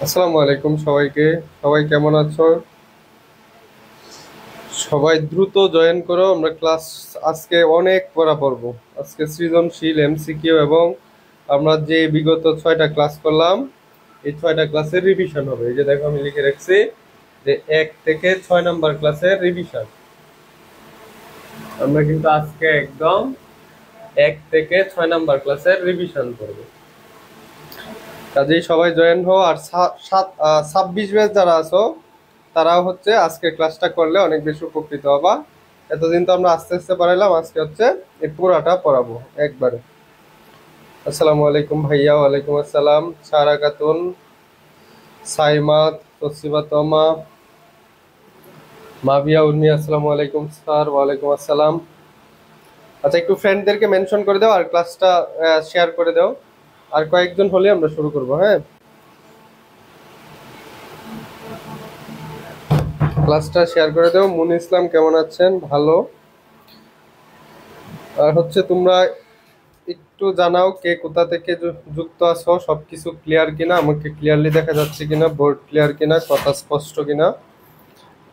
আসসালামু আলাইকুম সবাইকে। সবাই কেমন আছো? সবাই দ্রুত জয়েন করো, আমরা ক্লাস আজকে অনেক পড়া পড়বো। আজকে সৃজনশীল, এমসিকিউ এবং আমরা যে বিগত 6টা ক্লাস করলাম এই 6টা ক্লাসের রিভিশন হবে। এই যে দেখো আমি লিখে রাখছি যে 1 থেকে 6 নাম্বার ক্লাসের রিভিশন। আমরা কিন্তু আজকে একদম 1 থেকে 6 নাম্বার ক্লাসের রিভিশন করবো। কাজেই সবাই জয়েন হও। আর 26 ব্যাচ যারা আছো তারাও হচ্ছে আজকে ক্লাসটা করলে অনেক বেশি উপকৃত হবা। এতদিন তো আমরা আস্তে আস্তে পড়াইলাম, আজকে হচ্ছে এই পুরাটা পড়াবো একবারে। আসসালামু আলাইকুম ভাইয়া। ওয়ালাইকুম আসসালাম। সারা খাতুন, সাইমাত, তসিবা, তমা, মাবিয়া, উর্মি, আসসালামু আলাইকুম স্যার। ওয়ালাইকুম আসসালাম। আচ্ছা, একটু ফ্রেন্ডদেরকে মেনশন করে দাও আর ক্লাসটা শেয়ার করে দাও। আর কয়েকজন হলে আমরা শুরু করবো। হ্যাঁ, ক্লাসটা শেয়ার করে দাও। মুন ইসলাম কেমন আছেন? ভালো। আর হচ্ছে তোমরা একটু জানাও কে কোথা থেকে যুক্ত আছো, সবকিছু ক্লিয়ার কিনা, আমাকে ক্লিয়ারলি দেখা যাচ্ছে কিনা, বোর্ড ক্লিয়ার কিনা, কথা স্পষ্ট কিনা,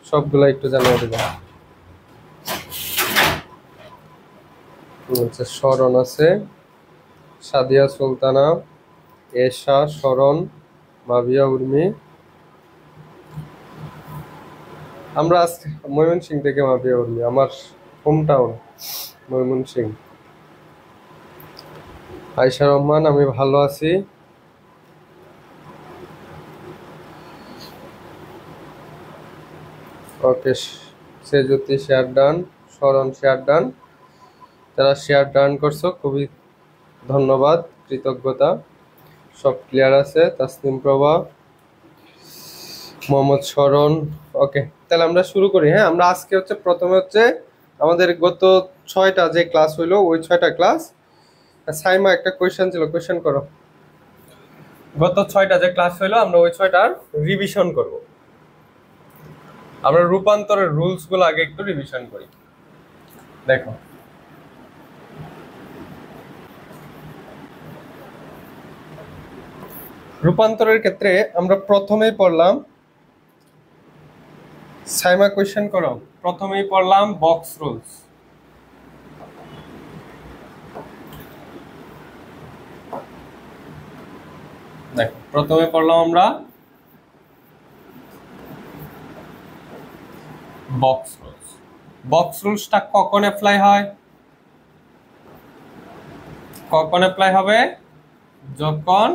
সবগুলা একটু জানিয়ে দেবে। আচ্ছা, শরণ আছে, সাদিয়া সুলতানা, এশা, শরণ, মাবিয়া, উর্মি। আমরা আজকে ময়মনসিংহ থেকে। মাবিয়া, উর্মি আমার হোম টাউন ময়মনসিংহ। আয়শা রহমান, আমি ভালো আছি। ওকে, সেজুতি শেয়ার ডান, শরণ শেয়ার ডান। যারা শেয়ার ডান করছো খুবই ধন্যবাদ, কৃতজ্ঞতা। সব ক্লিয়ার আছে। তাসনিম প্রভা, মোহাম্মদ শরণ। ওকে, তাহলে আমরা শুরু করি। হ্যাঁ, আমরা আজকে হচ্ছে প্রথমে হচ্ছে আমাদের গত 6টা যে ক্লাস হইলো ওই 6টা ক্লাস। সাইমা একটা কোয়েশ্চেন ছিল, কোয়েশ্চেন করো। গত 6টা যে ক্লাস হইলো আমরা ওই 6টার রিভিশন করব। আমরা রূপান্তরের রুলস গুলো আগে একটু রিভিশন করি। দেখো, রূপান্তরের ক্ষেত্রে আমরা প্রথমেই পড়লাম, সাইমা কোয়েশ্চেন করো, প্রথমেই পড়লাম বক্স রুলস। দেখো, প্রথমে পড়লাম আমরা বক্স রুলস। বক্স রুলসটা কখন অ্যাপ্লাই হয়? কখন অ্যাপ্লাই হবে? যখন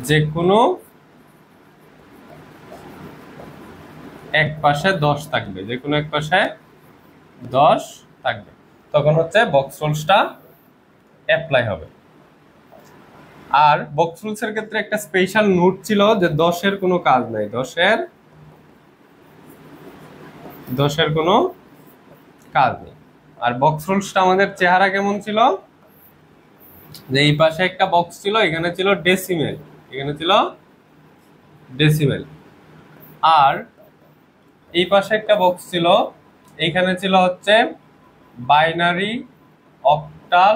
যে কোনো এক পাশে 10 থাকবে, যে কোনো এক পাশে 10 থাকবে, তখন হচ্ছে বক্স রুলসটা অ্যাপ্লাই হবে। আর বক্স রুলস এর ক্ষেত্রে একটা স্পেশাল নোট ছিল যে 10-এর কোনো কাজ নাই, 10-এর কোনো কাজ নেই। আর বক্স রুলসটা আমাদের চেহারা কেমন ছিল? যে এই পাশে একটা বক্স ছিল, এখানে ছিল ডেসিমেল, এখানে ছিল ডেসিমেল। আর এই পাশে একটা বক্স ছিল, এইখানে ছিল হচ্ছে বাইনারি, অক্টাল,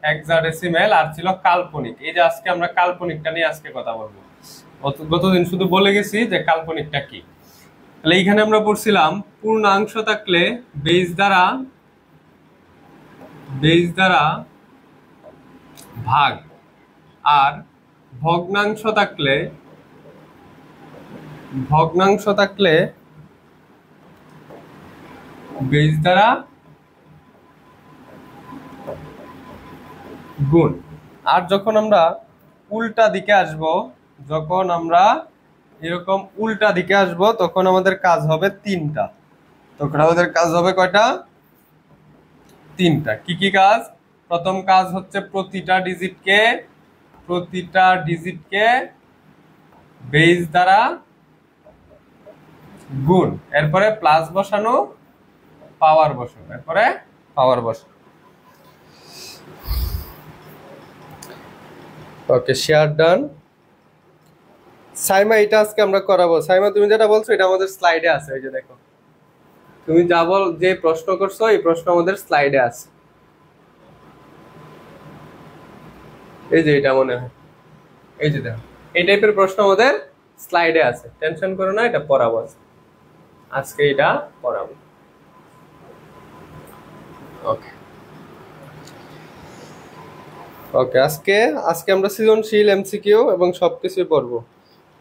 হেক্সাডেসিমেল, আর ছিল কাল্পনিক। এই যে আজকে আমরা কাল্পনিকটা নিয়ে আজকে কথা বলবো। গতদিন শুধু বলে গেছি যে কাল্পনিকটা কি। তাহলে এইখানে আমরা পড়ছিলাম পূর্ণাংশ থাকলে বেজ দ্বারা ভাগ, আর ভগ্নাংশ থাকলে বেজ দ্বারা গুণ। আর যখন আমরা উল্টা দিকে আসব, যখন আমরা এরকম উল্টা দিকে আসব, তখন আমাদের কাজ হবে 3টা। তখন আমাদের কাজ হবে কয়টা? তিনটা। কি কি কাজ? প্রথম কাজ হচ্ছে প্রতিটা ডিজিটকে বেস দ্বারা গুণ, এরপরে প্লাস বসানো, পাওয়ার বসানো, এরপরে পাওয়ার বসানো। ওকে, শেয়ার ডান। সাইমা এটা আজকে আমরা করাবো। সাইমা তুমি যেটা বলছো এটা আমাদের স্লাইডে আছে, ওই যে দেখো তুমি যে প্রশ্ন করছো এই প্রশ্ন আমাদের স্লাইডে আছে, এই যে এটা মনে হয়, এই যে দেখো এই টাইপের প্রশ্ন আমাদের স্লাইডে আছে, টেনশন করো না, এটা পড়াবো আজকে এটা পড়াবো। ওকে ওকে, আজকে আমরা সৃজনশীল, এমসিকিউ এবং সবকিছুই পড়বো।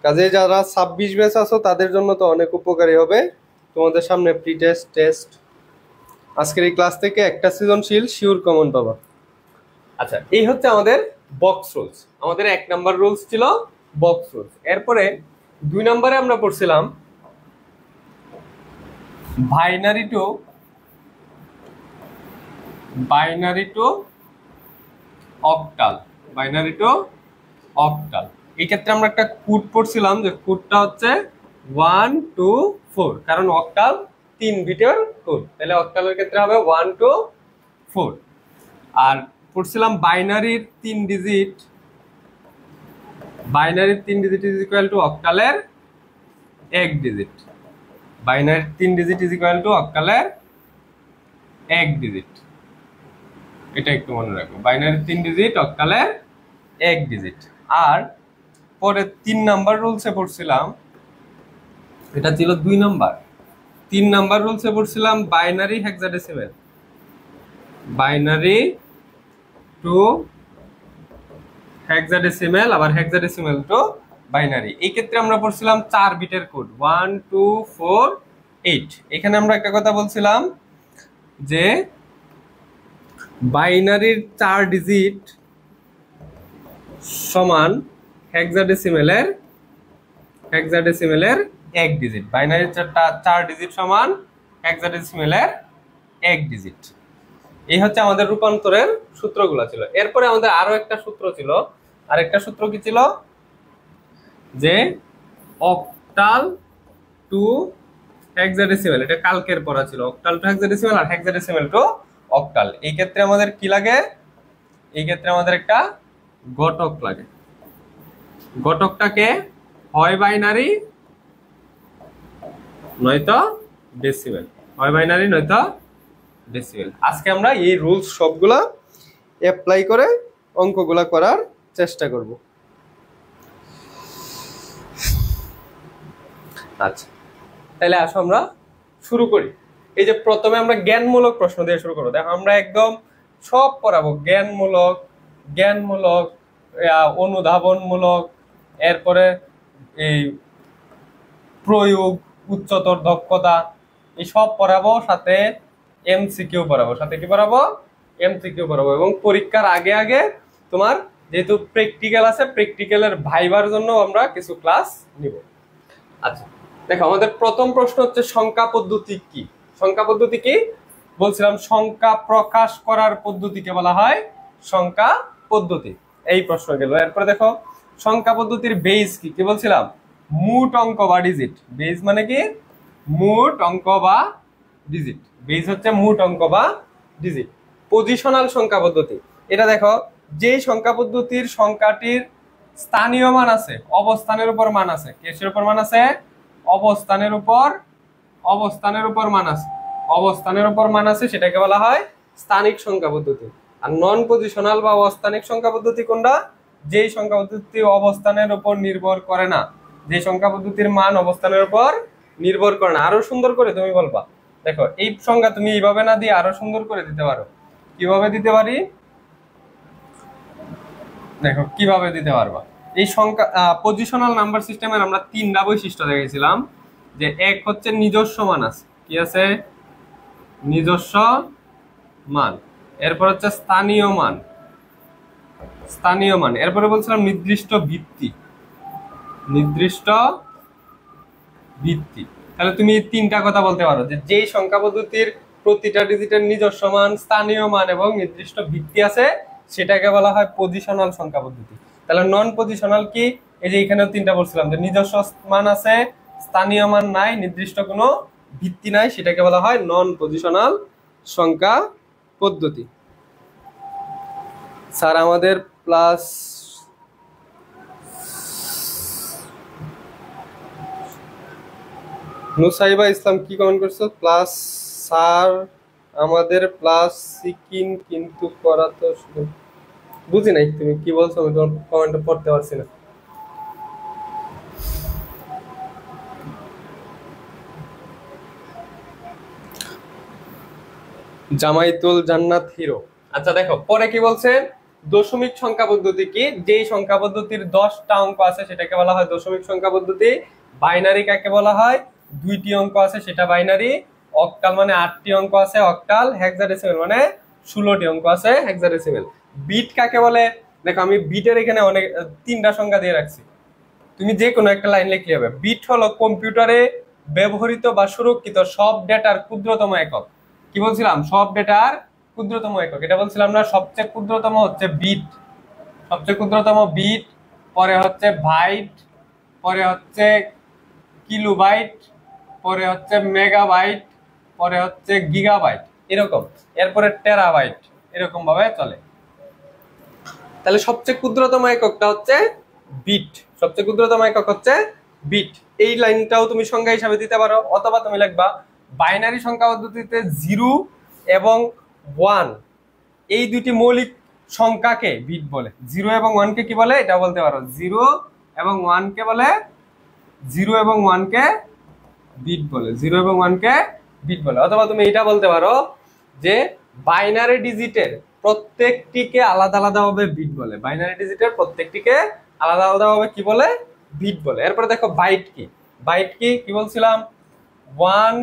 কাজে যারা 26 ব্যাচ আছো তাদের জন্য তো অনেক উপকারী হবে। তোমাদের সামনে প্রি টেস্ট আজকের এই ক্লাস থেকে একটা সৃজনশীল শিওর কমন পাবা। আচ্ছা, এই হচ্ছে আমাদের বক্স রুলস। আমাদের 1 নাম্বার রুলস ছিল বক্স রুলস। এরপরে 2 নম্বরে আমরা পড়ছিলাম বাইনারি টু অক্টাল। এই ক্ষেত্রে আমরা একটা কোড পড়ছিলাম, যে কোডটা হচ্ছে 1 2 4, কারণ অক্টাল 3 বিটের কোড, তাহলে অক্টালের ক্ষেত্রে হবে 1 2 4। আর পড়ছিলাম বাইনারির 3 ডিজিট ইজ ইকুয়াল টু অক্টালের 1 ডিজিট। বাইনারির 3 ডিজিট ইজ ইকুয়াল টু অক্টালের 1 ডিজিট, এটা একটু মনে রাখো। বাইনারির 3 ডিজিট, অক্টালের 1 ডিজিট। আর পরে 3 নাম্বার রুলসে পড়ছিলাম, এটা ছিল 2 নাম্বার। 3 নাম্বার রুলসে পড়ছিলাম binary hexadecimal, binary two hexadecimal, আবার হেক্সাডেসিমেল টু বাইনারি। এই ক্ষেত্রে আমরা পড়ছিলাম 4 বিটের কোড 1 2 4 8। এখানে আমরা একটা কথা বলছিলাম যে বাইনারির 4 ডিজিট সমান হেক্সাডেসিমেলের 1 ডিজিট। বাইনারির 4 ডিজিট সমান হেক্সাডেসিমেলের 1 ডিজিট। এই হচ্ছে আমাদের রূপান্তরের সূত্রগুলো ছিল। এরপরে আমাদের আরো একটা সূত্র ছিল। আর একটা সূত্র কি ছিল? যে অক্টাল টু হেক্সাডেসিমেল, এটা কালকের পড়া ছিল। অক্টাল টু হেক্সাডেসিমেল আর হেক্সাডেসিমেল টু অক্টাল। এই ক্ষেত্রে আমাদের কি লাগে? এই ক্ষেত্রে আমাদের একটা ঘটক লাগে। ঘটকটাকে হয় বাইনারি নয়তো ডেসিমেল, হয় বাইনারি নয়তো ডেসিমেল। আজকে আমরা এই রুলস সবগুলা অ্যাপ্লাই করে অঙ্কগুলা করার চেষ্টা করব। আচ্ছা, তাহলে আসো আমরা শুরু করি। এই যে প্রথমে আমরা জ্ঞানমূলক প্রশ্ন দিয়ে শুরু করবো। দেখো আমরা একদম সব পড়াবো, জ্ঞানমূলক, অনুধাবনমূলক, এরপরে এই প্রয়োগ, উচ্চতর দক্ষতা, এই সব পড়াবো, সাথে এমসিকিউ পড়াবো। সাথে কি পড়াবো? এমসিকিউ পড়াবো। এবং পরীক্ষার আগে আগে তোমার যেহেতু প্র্যাকটিক্যাল আছে, প্র্যাকটিক্যালের ভাইবার জন্য আমরা কিছু ক্লাস নিব। আচ্ছা দেখো, আমাদের প্রথম প্রশ্ন হচ্ছে সংখ্যা পদ্ধতি কি? সংখ্যা পদ্ধতি কি বলছিলাম? সংখ্যা প্রকাশ করার পদ্ধতিকে বলা হয় সংখ্যা পদ্ধতি। এই প্রশ্ন গেল। এরপরে দেখো সংখ্যা পদ্ধতির বেস কি? কি বলছিলাম? মোট অঙ্ক বা ডিজিট। বেস মানে কি? মোট অঙ্ক বা ডিজিট। বেস হচ্ছে মোট অঙ্ক বা ডিজিট। পজিশনাল সংখ্যা পদ্ধতি, এটা দেখো, যে সংখ্যা পদ্ধতির সংখ্যাটির স্থানীয় মান আছে, অবস্থানের উপর মান আছে। কিসের উপর মান আছে? অবস্থানের উপর মান আছে। অবস্থানের উপর মান আছে, সেটাকে বলা হয় স্থানিক সংখ্যা পদ্ধতি। আর নন পজিশনাল বা অস্থানিক সংখ্যা পদ্ধতি কোনটা? যেই সংখ্যা পদ্ধতি অবস্থানের উপর নির্ভর করে না, যে সংখ্যা পদ্ধতির মান অবস্থানের উপর নির্ভর করে না। আরো সুন্দর করে তুমি বলবা। দেখো এই সংখ্যা তুমি এইভাবে না দিয়ে আরো সুন্দর করে দিতে পারো। কিভাবে দিতে পারি? দেখো কিভাবে দিতে পারবা। এই সংখ্যা পজিশনাল নাম্বার সিস্টেমের আমরা 3টা বৈশিষ্ট্য দেখেছিলাম। যে এক হচ্ছে নিজস্ব মান আছে। কি আছে? নিজস্ব মান। এরপর হচ্ছে স্থানীয় মান। এরপরে বলছিলাম নির্দিষ্ট ভিত্তি। তাহলে তুমি 3টা কথা বলতে পারো যে যেই সংখ্যা পদ্ধতির প্রতিটা ডিজিটের নিজস্ব মান, স্থানীয় মান এবং নির্দিষ্ট ভিত্তি আছে, সেটাকে বলা হয় পজিশনাল সংখ্যা পদ্ধতি। তাহলে নন পজিশনাল কি? এই যে এখানে তিনটা বলছিলাম যে নিজস্ব মান আছে, স্থানীয় মান নাই, নির্দিষ্ট কোনো ভিত্তি নাই, সেটাকে বলা হয় নন পজিশনাল সংখ্যা পদ্ধতি। স্যার আমাদের প্লাস নুসাইবা ইসলাম কি কমেন্ট করছো? প্লাস স্যার আমাদের প্লাস সিকিন কিন্তু করা তো বুঝি নাই তুমি কি বলছো, আমি তোমার কমেন্টটা পড়তে পারছি না। জামাইতুল জান্নাত হিরো। আচ্ছা দেখো পরে কি বলছে, দশমিক সংখ্যা পদ্ধতি কি? যেই সংখ্যা পদ্ধতির 10টা অঙ্ক আছে সেটাকে বলা হয় দশমিক সংখ্যা পদ্ধতি। বাইনারি কাকে বলা হয়? 2টি অঙ্ক আছে সেটা বাইনারি। অক্টাল মানে 8টি অঙ্ক আছে অক্টাল। হেক্সাডেসিমেল মানে 16টি অঙ্ক আছে হেক্সাডেসিমেল। বিট কাকে বলে? দেখো আমি বিটের এখানে অনেক 3টা সংখ্যা দিয়ে রাখছি, তুমি যে কোনো একটা লাইন লিখলে হবে। বিট হলো কম্পিউটারে ব্যবহৃত বা সুরক্ষিত সব ডেটার ক্ষুদ্রতম একক। কি বলছিলাম? সব ডেটার ক্ষুদ্রতম একক, এটা বলছিলাম না? সবচেয়ে ক্ষুদ্রতম হচ্ছে বিট, সবচেয়ে ক্ষুদ্রতম বিট, পরে হচ্ছে বাইট, পরে হচ্ছে কিলোবাইট, পরে হচ্ছে মেগাবাইট, পরে হচ্ছে গিগাবাইট, এরকম, এরপরে টেরাবাইট, এরকম ভাবে চলে। তাহলে সবচেয়ে ক্ষুদ্রতম এককটা হচ্ছে বিট, সবচেয়ে ক্ষুদ্রতম একক হচ্ছে বিট। এই লাইনটাও তুমি সংখ্যা হিসাবে দিতে পারো, অথবা তুমি লিখবা বাইনারি সংখ্যা পদ্ধতিতে 0 এবং 1 এই দুটি মৌলিক সংখ্যাকে বিট বলে। 0 এবং 1 কে কি বলে এটা বলতে পারো, 0 এবং 1 কে বলে, 0 এবং 1 কে বিট বলে, 0 এবং 1 কে বিট বলে। অথবা তুমি এটা বলতে পারো যে বাইনারি ডিজিটের প্রত্যেকটিকে আলাদা আলাদা ভাবে বিট বলে, বাইনারি ডিজিটের প্রত্যেকটিকে আলাদা আলাদা ভাবে কি বলে? বিট বলে। এরপরে দেখো বাইট কি? বাইট কি কি বলছিলাম? 1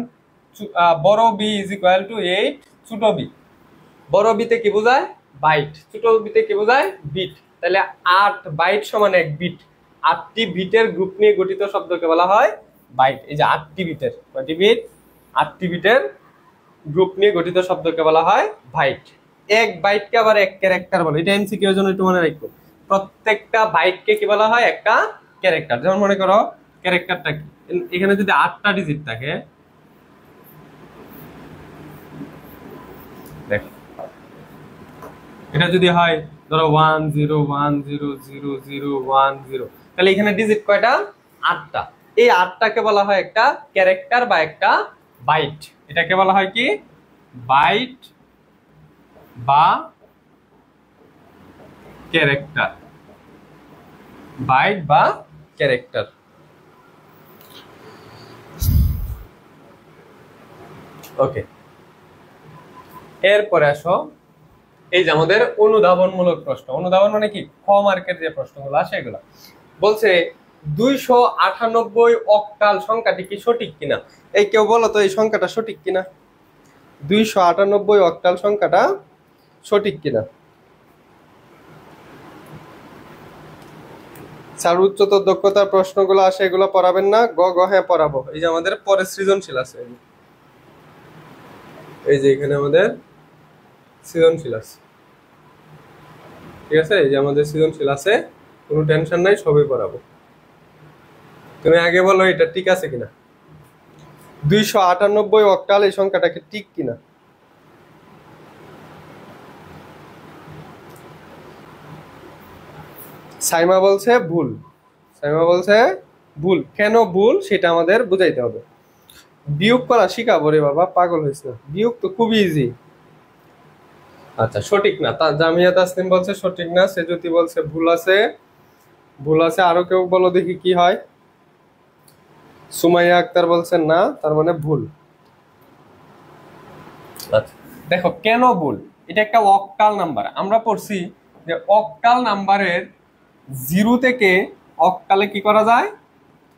বড় বি ইজ ইকুয়াল টু 8 ছোট বি। বড় বিতে কি বোঝায়? বাইট। ছোট বিতে কি বোঝায়? বিট। তাহলে 8 বাইট সমান 1 বিট। 8টি বিটের গ্রুপ নিয়ে গঠিত শব্দকে বলা হয় বাইট। এই যে 8টি বিটের, কয়টি বিট? 8টি বিটের গ্রুপ নিয়ে গঠিত শব্দকে বলা হয় বাইট। এক বাইটকে আবার এক ক্যারেক্টার বলে, এটা এমসিকিউ এর জন্য একটু মনে রাখো। প্রত্যেকটা বাইটকে কি বলা হয়? একটা ক্যারেক্টার। যেমন মনে করো ক্যারেক্টারটা কি, এখানে যদি 8টা ডিজিট থাকে, দেখো এটা যদি হয় ধরো 1 0 1 0 0 0 1 0, তাহলে এখানে ডিজিট কয়টা? 8টা। এই 8টাকে বলা হয় একটা ক্যারেক্টার বা একটা বাইট। এটাকে বলা হয় কি? বাইট বা ক্যারেক্টার, বাইট বা ক্যারেক্টার। ওকে, এরপরে আসো এই যে আমাদের অনুধাবনমূলক প্রশ্ন। অনুধাবন মানে কি? খ মার্কের যে প্রশ্নগুলো আসে এগুলো বলছে 298 অক্টাল সংখ্যাটি কি সঠিক কিনা? এই কেউ বলো তো এই সংখ্যাটা সঠিক কিনা? 298 অক্টাল সংখ্যাটা সঠিক কিনা? স্যার উচ্চতর দক্ষতার প্রশ্নগুলো আসে, এগুলো পড়াবেন না? গ গ হ্যাঁ পড়াবো। এই যে আমাদের পরে সৃজনশীল আছে, এই যে এখানে আমাদের সৃজনশীল আছে, ঠিক আছে? এই যে আমাদের সৃজনশীল আছে, কোনো টেনশন নাই, সবই পড়াবো। তুমি আগে বলো এটা ঠিক আছে কিনা? 298 অক্টাল এই সংখ্যাটাকে ঠিক কিনা? সাইমা বলছে ভুল, সাইমা বলছে ভুল। কেন ভুল সেটা আমাদের বুঝাইতে হবে। বিয়োগ করা শিখাবো রে বাবা, পাগল হয়েছে না? বিয়োগ তো খুবই ইজি। আচ্ছা সঠিক না, তা জামিয়া তাসনিম বলছে সঠিক না, সেজুতি বলছে ভুল আছে, ভুল আছে। আরো কেউ বলো দেখি কি হয়। সুমাইয়া আক্তার বলছেন না, তার মানে ভুল। আচ্ছা দেখো কেন ভুল? এটা একটা অক্টাল নাম্বার, আমরা পড়ছি যে অক্টাল নাম্বারের 0 থেকে অক্টালে কি করা যায়?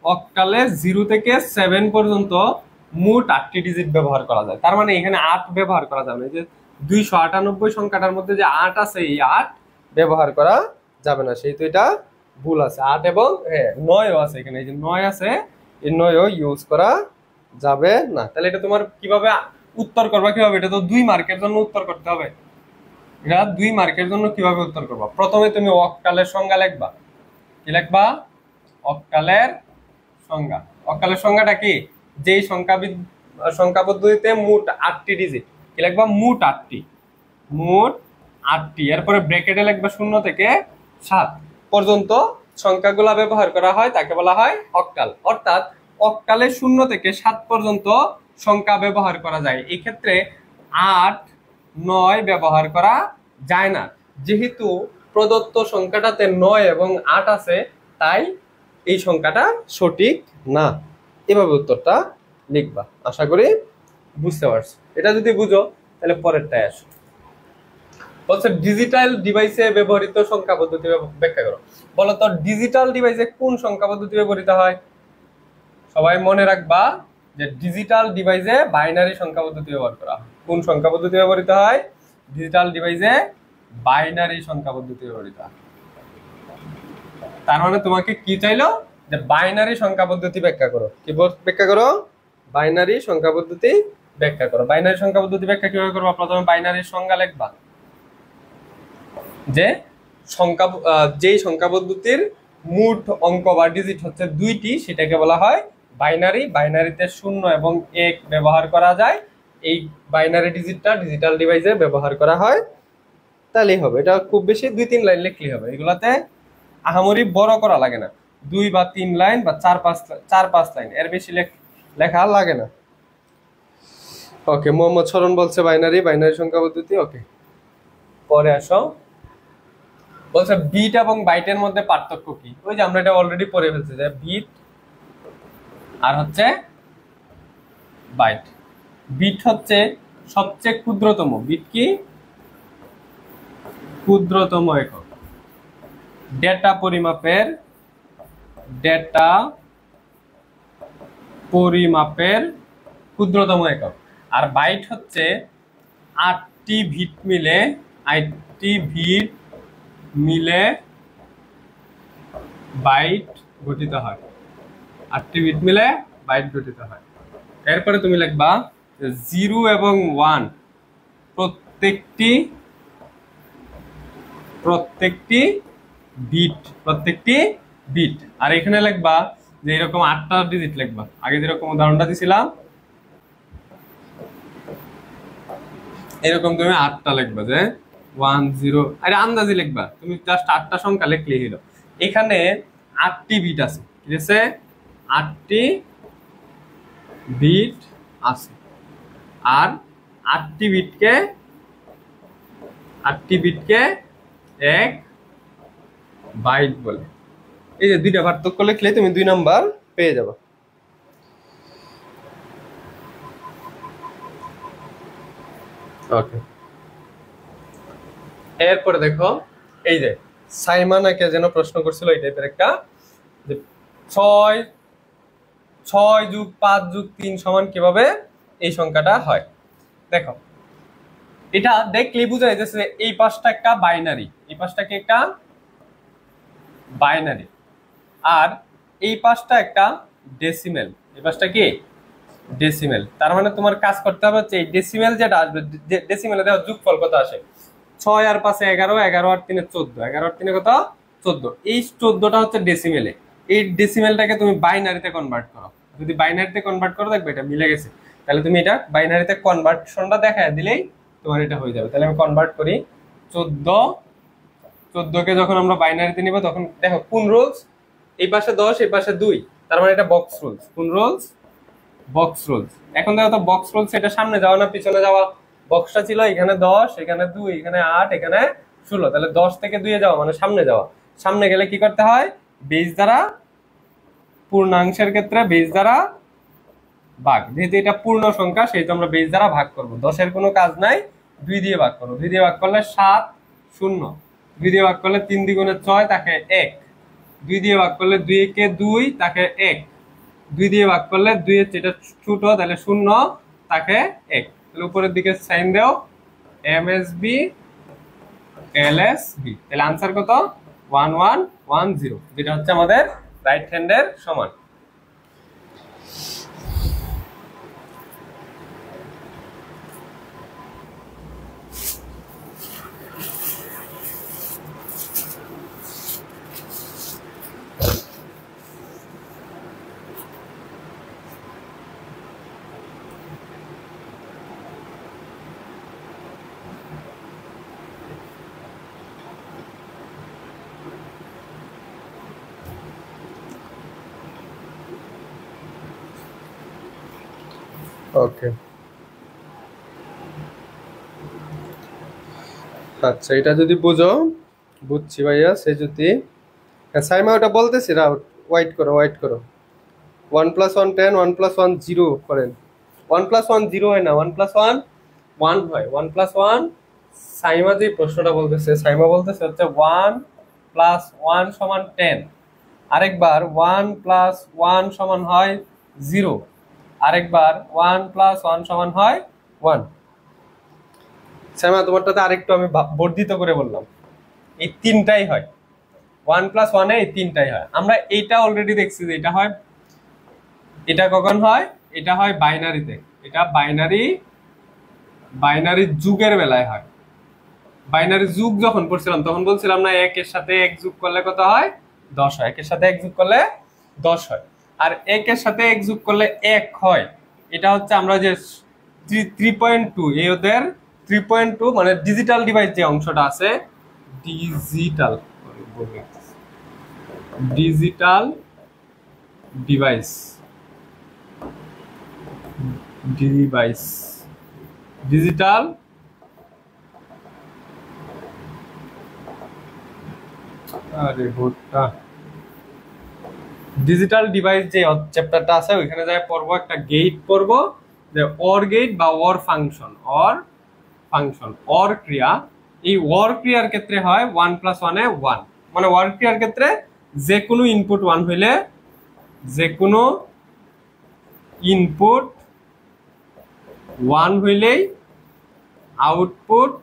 অক্টালে 0 থেকে 7 পর্যন্ত মোট 8টি ডিজিট ব্যবহার করা যায়। তার মানে এখানে 8 ব্যবহার করা যাবে না। যে 298 সংখ্যাটার মধ্যে যে 8 আছে, এই 8 ব্যবহার করা যাবে না, সেই তো এটা ভুল আছে। 8 এবং 9ও আছে এখানে, এই যে 9 আছে, এই 9ও ইউজ করা যাবে না। তাহলে এটা তোমার কিভাবে উত্তর করবা কিভাবে? এটা তো 2 মার্কের জন্য উত্তর করতে হবে। এটা 2 মার্কের জন্য কিভাবে উত্তর করবা? প্রথমে তুমি অক্টালের সংজ্ঞা লিখবা। কি লিখবা? অক্টালের সংজ্ঞা। অক্টালের সংজ্ঞাটা কি? যেই সংখ্যা পদ্ধতিতে মোট 8টি ডিজিট। কি লিখবা? মোট 8টি। মোট 8টি। এরপরে ব্র্যাকেটে লিখবা 0 থেকে 7 পর্যন্ত সংখ্যাগুলো ব্যবহার করা হয়, তাকে বলা হয় অক্টাল। অর্থাৎ অক্টালে 0 থেকে 7 পর্যন্ত সংখ্যা ব্যবহার করা যায়। এই ক্ষেত্রে 8, 9 ব্যবহার করা যায় না। যেহেতু প্রদত্ত সংখ্যাটাতে 9 এবং 8 আছে, তাই এই সংখ্যাটা সঠিক না। এভাবে উত্তরটা লিখবা। আশা করি বুঝতে পারছো। এটা যদি বুঝো তাহলে পরেরটায় আসো। বলছে ডিজিটাল ডিভাইসে ব্যবহৃত সংখ্যা পদ্ধতি ব্যাখ্যা করো। বলতো ডিজিটাল ডিভাইসে কোন সংখ্যা পদ্ধতি ব্যবহৃত হয়? সবাই মনে রাখবা যে ডিজিটাল ডিভাইসে বাইনারি সংখ্যা পদ্ধতি ব্যবহার করা হয়। কোন সংখ্যা পদ্ধতি ব্যবহৃত হয়? ডিজিটাল ডিভাইসে বাইনারি সংখ্যা পদ্ধতি ব্যবহৃত হয়। তার মানে তোমাকে কি চাইলো? যে বাইনারি সংখ্যা পদ্ধতি ব্যাখ্যা করো। কি ব্যাখ্যা করো? বাইনারি সংখ্যা পদ্ধতি ব্যাখ্যা করো। বাইনারি সংখ্যা পদ্ধতি ব্যাখ্যা কিভাবে করবা? প্রথমে বাইনারির সংজ্ঞা লিখবা। যে যেই সংখ্যা পদ্ধতির মোট অঙ্ক বা ডিজিট হচ্ছে 2টি, সেটাকে বলা হয় বাইনারি। বাইনারিতে 0 এবং 1 ব্যবহার করা যায়। এই বাইনারি ডিজিটটা ডিজিটাল ডিভাইসে ব্যবহার করা হয়। তাহলেই হবে। এটা খুব বেশি 2-3 লাইন লিখলেই হবে। এগুলাতে আহামরি বড় করা লাগে না। 2 বা 3 লাইন বা 4-5 লাইন, এর বেশি লেখা লাগে না। ওকে, মোহাম্মদ শরণ বলছে বাইনারি সংখ্যা পদ্ধতি। ওকে, পরে আসো। বলছে বিট এবং বাইটের মধ্যে পার্থক্য কি? ওই যে আমরা এটা অলরেডি পড়ে ফেলছি, যে বিট আর হচ্ছে বাইট। বিট হচ্ছে সবচেয়ে ক্ষুদ্রতম। বিট কি? ক্ষুদ্রতম একক। ডেটা পরিমাপের ক্ষুদ্রতম একক। আর বাইট হচ্ছে 8টি বিট মিলে বাইট গঠিত হয়। 8টি বিট মিলে বাইট গঠিত হয়। এরপরে তুমি লিখবা 0 এবং 1 প্রত্যেকটি বিট। আর এখানে লিখবা যে এরকম 8টা ডিজিট লিখবা। আগে যেরকম উদাহরণটা দিছিলাম, এরকম তুমি 8টা লিখবা, যে 1 0। আরে আন্দাজি লিখবা, তুমি জাস্ট 8টা সংখ্যা লিখলেই হলো। এখানে 8টি বিট আছে। ঠিক আছে? 8টি বিট আছে। আর 8টি বিটকে 1 বাইট বলে। এই যে 2টা পার্থক্য লিখলে তুমি 2 নাম্বার পেয়ে যাবে। ওকে, এরপরে দেখো, এই যে সাইমানাকে যেন প্রশ্ন করছিল এই টাইপের একটা, যে 6 + 5 + 3 = কিভাবে এই সংখ্যাটা হয়। দেখো, এটা দেখলেই বোঝা যাচ্ছে এই পাশটা একটা বাইনারি, এই পাশটা কি একটা বাইনারি, আর এই পাশটা একটা ডেসিমেল। এই পাশটা কি ডেসিমেল। তার মানে তোমার কাজ করতে হবে হচ্ছে এই ডেসিমেল যেটা আসবে, ডেসিমেলে দেখো যোগফল কত আসে? 6 আর 5 11, 11 আর 3 14, 11 আর 3 কত? 14। এই 14টা হচ্ছে ডেসিমেলে। এই ডেসিমেলটাকে তুমি বাইনারিতে কনভার্ট করো। যদি বাইনারিতে কনভার্ট করো, দেখবে এটা মিলে গেছে। তাহলে তুমি এটা বাইনারিতে কনভার্সনটা দেখায় দিলেই তোমার এটা হয়ে যাবে। তাহলে আমি কনভার্ট করি। 14কে যখন আমরা বাইনারিতে নিব, তখন দেখো কোন রুলস? এই পাশে 10, এই পাশে 2, তার মানে এটা বক্স রুলস। কোন রুলস? Box rules. এখন দেখো তো বক্স রুলস, এটা সামনে যাওয়া না পিছনে যাওয়া? বক্সটা ছিল এখানে 10, এখানে 2, এখানে 8, এখানে 16। তাহলে 10 থেকে 2 এ যাওয়া মানে সামনে যাওয়া। সামনে গেলে কি করতে হয়? বেস দ্বারা, পূর্ণাংশের ক্ষেত্রে বেস দ্বারা ভাগ। যেহেতু এটা পূর্ণ সংখ্যা, সেহেতু আমরা বেস দ্বারা ভাগ করব। 10-এর কোনো কাজ নাই, 2 দিয়ে ভাগ করবো। 2 দিয়ে ভাগ করলে 7 0, 2 দিয়ে ভাগ করলে 3 × 6 তাকে 1, 2 দিয়ে ভাগ করলে 2 × 2 তাকে 1, 2 দিয়ে ভাগ করলে 2 এর যেটা ছোট তাহলে 0 তাকে 1। তাহলে উপরের দিকে সাইন দাও, MSB LSB। তাহলে आंसर কত? 1110, যেটা হচ্ছে আমাদের রাইট হ্যান্ডের সমান। ওকে, আচ্ছা এটা যদি বুঝো, বুঝছি ভাইয়া। সে যদি সাইমা ওটা বলতেছি না, ওয়াইট করো ওয়াইট করো। 1 + 1 10, 1 + 1 0 করেন। 1 + 1 0 হয় না, 1 + 1 1 হয়। 1 + 1, সাইমা যে প্রশ্নটা বলতেছে, সাইমা বলতেছে হচ্ছে 1 + 1 = 10। আরেকবার 1 + 1 সমান হয় 0। আরেকবার 1 + 1 সমান হয় 1। সাইমা তোমারটাতে আরেকটু আমি বর্ধিত করে বললাম, এই তিনটাই হয়। 1 + 1 এই তিনটাই হয়। আমরা এইটা অলরেডি দেখছি যে এটা হয়, এটা কখন হয়, এটা হয় বাইনারিতে। এটা বাইনারি, বাইনারি যুগের বেলায় হয়। বাইনারি যুগ যখন পড়ছিলাম তখন বলছিলাম না, 1 এর সাথে 1 যোগ করলে কত হয়, 10 হয়। 1 এর সাথে 1 যোগ করলে 10 হয়। আর 1 এর সাথে 1 যোগ করলে 1 হয়। এটা হচ্ছে আমরা যে 3.2, এই ওদের 3.2 মানে ডিজিটাল ডিভাইস যে অংশটা আছে, digital digital device, device digital আরে ভুট্টা ডিজিটাল ডিভাইস যে চ্যাপ্টারটা আছে ওইখানে যাই পড়বো, একটা গেট পড়বো যে অর গেট বা or function. Or function, or ক্রিয়া। এই অর ক্রিয়ার ক্ষেত্রে হয় 1 + 1 এ 1, মানে অর ক্রিয়ার ক্ষেত্রে যে কোনো ইনপুট 1 হইলে, যে কোনো ইনপুট 1 হইলেই আউটপুট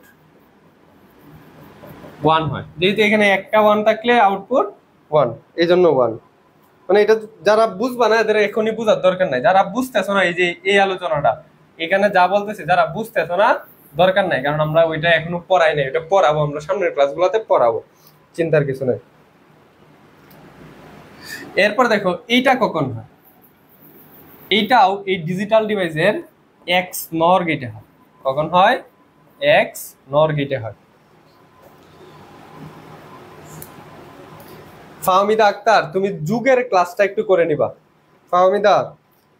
1 হয়। যেহেতু এখানে একটা 1 থাকলে আউটপুট 1, এই জন্য 1। মানে এটা যারা বুঝবা না এদের এখনই বুঝার দরকার নাই। যারা বুঝতেছো না, এই যে এই আলোচনাটা এখানে যা বলতেছি, যারা বুঝতেছো না দরকার নাই, কারণ আমরা ওইটা এখনো পড়াই নাই। ওটা পড়াবো আমরা সামনের ক্লাসগুলোতে পড়াবো, চিন্তার কিছু নাই। এরপর দেখো এইটা কখন হয়, এইটাও এই ডিজিটাল ডিভাইসের এক্স নর গেটে হয়। কখন হয়, এক্স নর গেটে হয়। ফাহমিদা আক্তার, তুমি যুগের ক্লাসটা একটু করে নিবা। ফাহমিদা,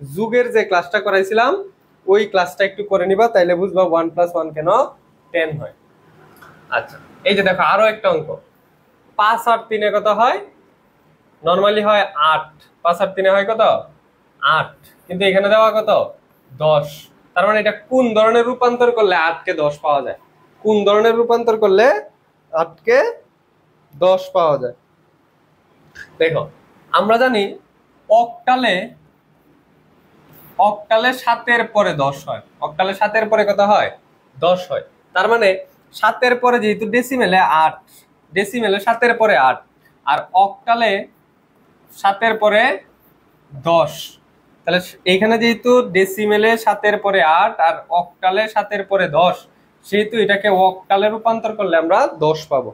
যুগের যে ক্লাসটা করাইছিলাম ওই ক্লাসটা একটু করে নিবা, তাইলে বুঝবা 1 + 1 কেন 10 হয়। আচ্ছা, এই যে দেখো আরো একটা অঙ্ক, 5 আর 3 কত হয়, নরমালি হয় 8। 5 আর 3 হয় কত, 8, কিন্তু এখানে দেওয়া কত, 10। তার মানে এটা কোন ধরনের রূপান্তর করলে 8 কে 10 পাওয়া যায়, কোন ধরনের রূপান্তর করলে 8 কে 10 পাওয়া যায়। দেখো আমরা জানি অক্টালে, অক্টালে 7-এর পরে 10 হয়। অক্টালে 7-এর পরে কত হয়, 10 হয়। তার মানে 7-এর পরে যেহেতু ডেসিমেলে 8, ডেসিমেলে 7-এর পরে 8, আর অক্টালে 7-এর পরে 10, তাহলে এখানে যেহেতু ডেসিমেলে 7-এর পরে 8 আর অক্টালে 7-এর পরে 10, সেহেতু এটাকে অক্টালে রূপান্তর করলে আমরা 10 পাবো।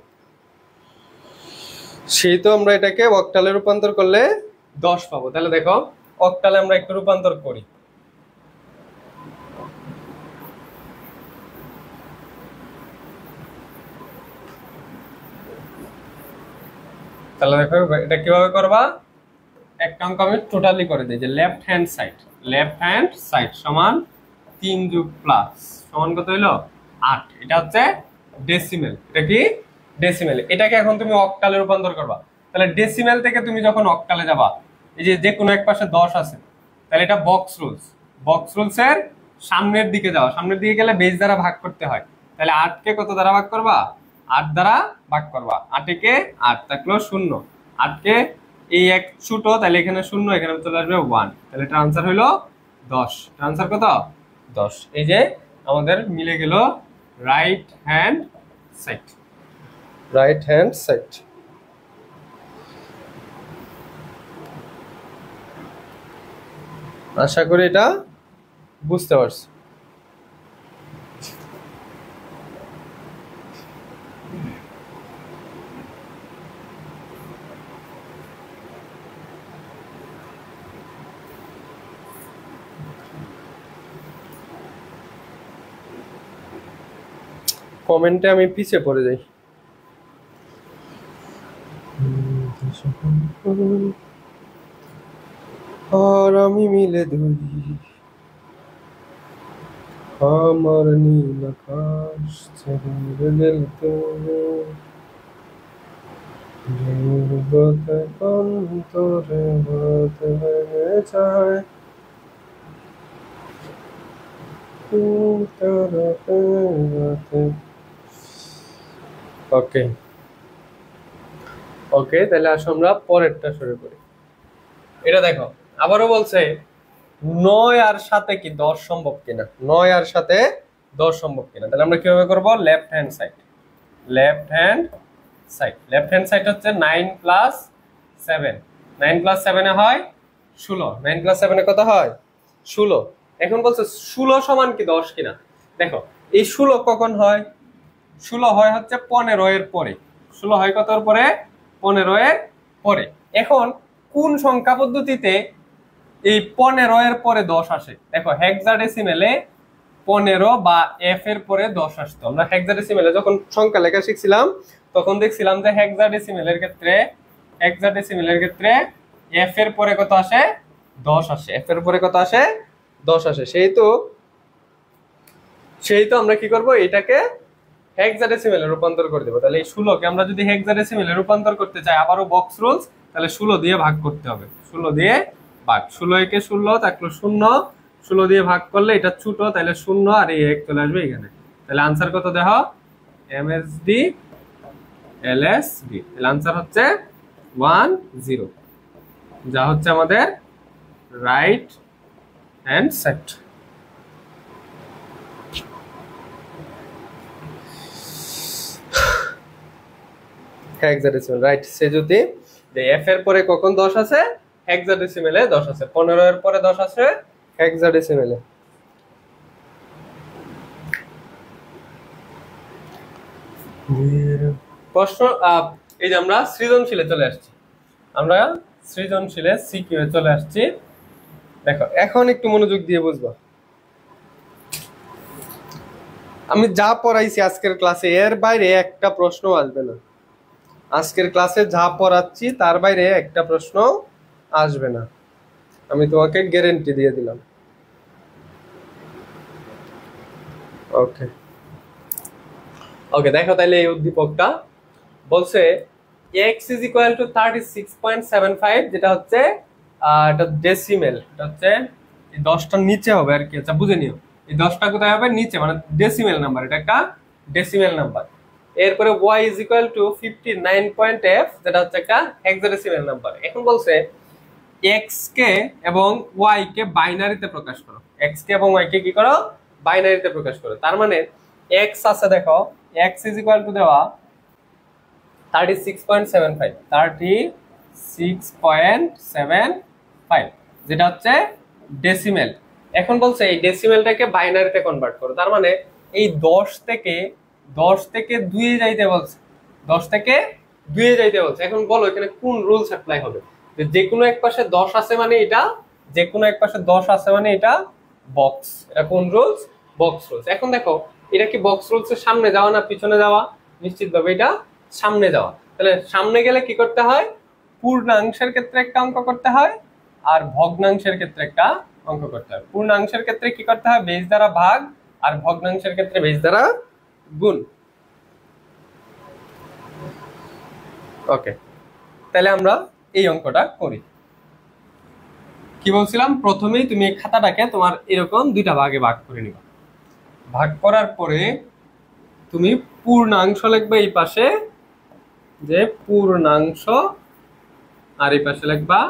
সেহেতু আমরা এটাকে অক্টালে রূপান্তর করলে 10 পাবো। তাহলে দেখো অক্টালে আমরা একটু রূপান্তর করি। তাহলে দেখো এটা কিভাবে করবা, একটা অঙ্ক আমি টোটালি করে দিই, যে left hand side, left hand side সমান 3 যোগ প্লাস সমান কত হইলো 8। এটা হচ্ছে ডেসিমেল। এটা কি ডেসিমেল। এটাকে এখন তুমি অক্টালে রূপান্তর করবা। তাহলে ডেসিমেল থেকে তুমি যখন অক্টালে যাবা, এই যে যে কোনো এক পাশে 10 আছে, তাহলে এটা বক্স রুলস, বক্স রুলস এর সামনের দিকে যাওয়া। সামনের দিকে গেলে বেস দ্বারা ভাগ করতে হয়। তাহলে 8 কে কত দ্বারা ভাগ করবা, 8 দ্বারা ভাগ করবা। 8 কে 8 থাকলো 0, 8 কে এই এক ছোট, তাহলে এখানে 0, এখানে চলে আসবে 1, তাহলে এটা আনসার হইলো 10। আনসার কত, 10। এই যে আমাদের মিলে গেল right hand side, right hand side. আশা করি এটা বুঝতে পারছি। কমেন্টে আমি পিছিয়ে পড়ে যাই। আর আমি মিলে ধরি আমার নীল আকাশ ছেড়ে গেল তুমি নির্গত অন্তরে বদলে যায় ওকে ওকে, তাহলে আসো আমরা পরেরটা শুরু করি। এটা দেখো, আবারও বলছে 9 আর 7 কি 10 সম্ভব কিনা, 9 আর 7 10 সম্ভব কিনা। তাহলে আমরা কিভাবে করব, left hand side, left hand side, left hand side হচ্ছে 9 প্লাস 7, 9 প্লাস 7 এ হয় 16, 9 প্লাস 7 এ কত হয় 16। এখন বলছে 16 সমান কি 10 কিনা। দেখো এই 16 কখন হয়, 16 হয় হচ্ছে 15 এর পরে, 16 হয় কত এর পরে, 15 এর পরে। এখন কোন সংখ্যা পদ্ধতিতে এই 15 এর পরে 10 আসে, দেখো হেক্সাডেসিমেলে 15 বা এফ এর পরে 10 আসতো। আমরা হেক্সাডেসিমেলে যখন সংখ্যা লেখা শিখছিলাম তখন দেখছিলাম যে হেক্সাডেসিমেলের ক্ষেত্রে এফ এর পরে কত আসে 10 আসে, এফ এর পরে কত আসে 10 আসে। সেই তো আমরা কি করব, এটাকে হেক্সাডেসিমেলে রূপান্তর করে দেবো। তাহলে এই 16 কে আমরা যদি হেক্সাডেসিমেলে রূপান্তর করতে চাই, আবারও বক্স রুলস, তাহলে 16 দিয়ে ভাগ করতে হবে, 16 দিয়ে ভাগ, 16 একে 16 থাকলো 0, 16 দিয়ে ভাগ করলে এটা ছোট, তাহলে 0 আর এই 1 চলে আসবে এখানে। তাহলে আনসার কত দেখো, এমএসডি এলএসডি, তাহলে আনসার হচ্ছে 10, যা হচ্ছে আমাদের right hand side. Hexadecimal right. সে যদি এফ এর পরে কখন 10 আছে, হেক্সাডেসিমেলে 10 আছে, 15 এর পরে 10 আছে হেক্সাডেসিমেলে। প্রশ্ন, এই যে আমরা সৃজনশীলে চলে আসছি, আমরা সৃজনশীলে সিকিউ চলে আসছি। দেখো এখন একটু মনোযোগ দিয়ে বুঝবা, আমি যা পড়াইছি আজকের ক্লাসে এর বাইরে একটা প্রশ্ন আসবে না, আজকের ক্লাসে যা পড়াচ্ছি তার বাইরে একটা প্রশ্ন আসবে না, আমি তোমাকে গ্যারান্টি দিয়ে দিলাম। ওকে ওকে, দেখো তাহলে এই উদ্দীপকটা বলছে x is equal to 36.75, যেটা হচ্ছে এটা ডেসিমেল, এটা হচ্ছে এই 10টার নিচে হবে আর কি। আচ্ছা বুঝে নিও, এই 10টা কোথায় হবে, নিচে, মানে ডেসিমেল নাম্বার, এটা একটা ডেসিমেল নাম্বার। এরপরে y is equal to 59.f, যেটা হচ্ছে একটা হেক্সাডেসিমেল নাম্বার। এখন বলছে x কে এবং y কে বাইনারিতে প্রকাশ করো, x কে এবং y কে কি করো, বাইনারিতে প্রকাশ করো। তার মানে x আছে, দেখো x is equal to দেওয়া 36.75, যেটা হচ্ছে ডেসিমেল। এখন বলছে এই ডেসিমেলটাকে বাইনারিতে কনভার্ট করো, তার মানে এই 10 থেকে 2 এ যাইতে বলছে, 10 থেকে 2 এ যাইতে বলছে। এখন বলো এখানে কোন রুলস অ্যাপ্লাই হবে, যে কোনো এক পাশে 10 আছে মানে এটা, যে কোনো এক পাশে 10 আছে মানে এটা বক্স, এটা কোন রুলস, বক্স রুলস। এখন দেখো এটা কি বক্স রুলস এর সামনে যাওয়া না পিছনে যাওয়া, নিশ্চিতভাবে এটা সামনে যাওয়া। তাহলে সামনে গেলে কি করতে হয়, পূর্ণাংশের ক্ষেত্রে একটা অঙ্ক করতে হয় আর ভগ্নাংশের ক্ষেত্রে একটা অঙ্ক করতে হয়। পূর্ণাংশের ক্ষেত্রে কি করতে হয়, বেজ দ্বারা ভাগ, আর ভগ্নাংশের ক্ষেত্রে বেজ দ্বারা গুণ। ওকে, তাহলে আমরা এই অঙ্কটা করি। কি বলছিলাম, প্রথমেই তুমি এই খাতাটাকে তোমার এরকম দুইটা ভাগে ভাগ করে নিবা, ভাগ করার পরে তুমি পূর্ণাংশ লিখবে এই পাশে, যে পূর্ণাংশ, আর এই পাশে লিখবা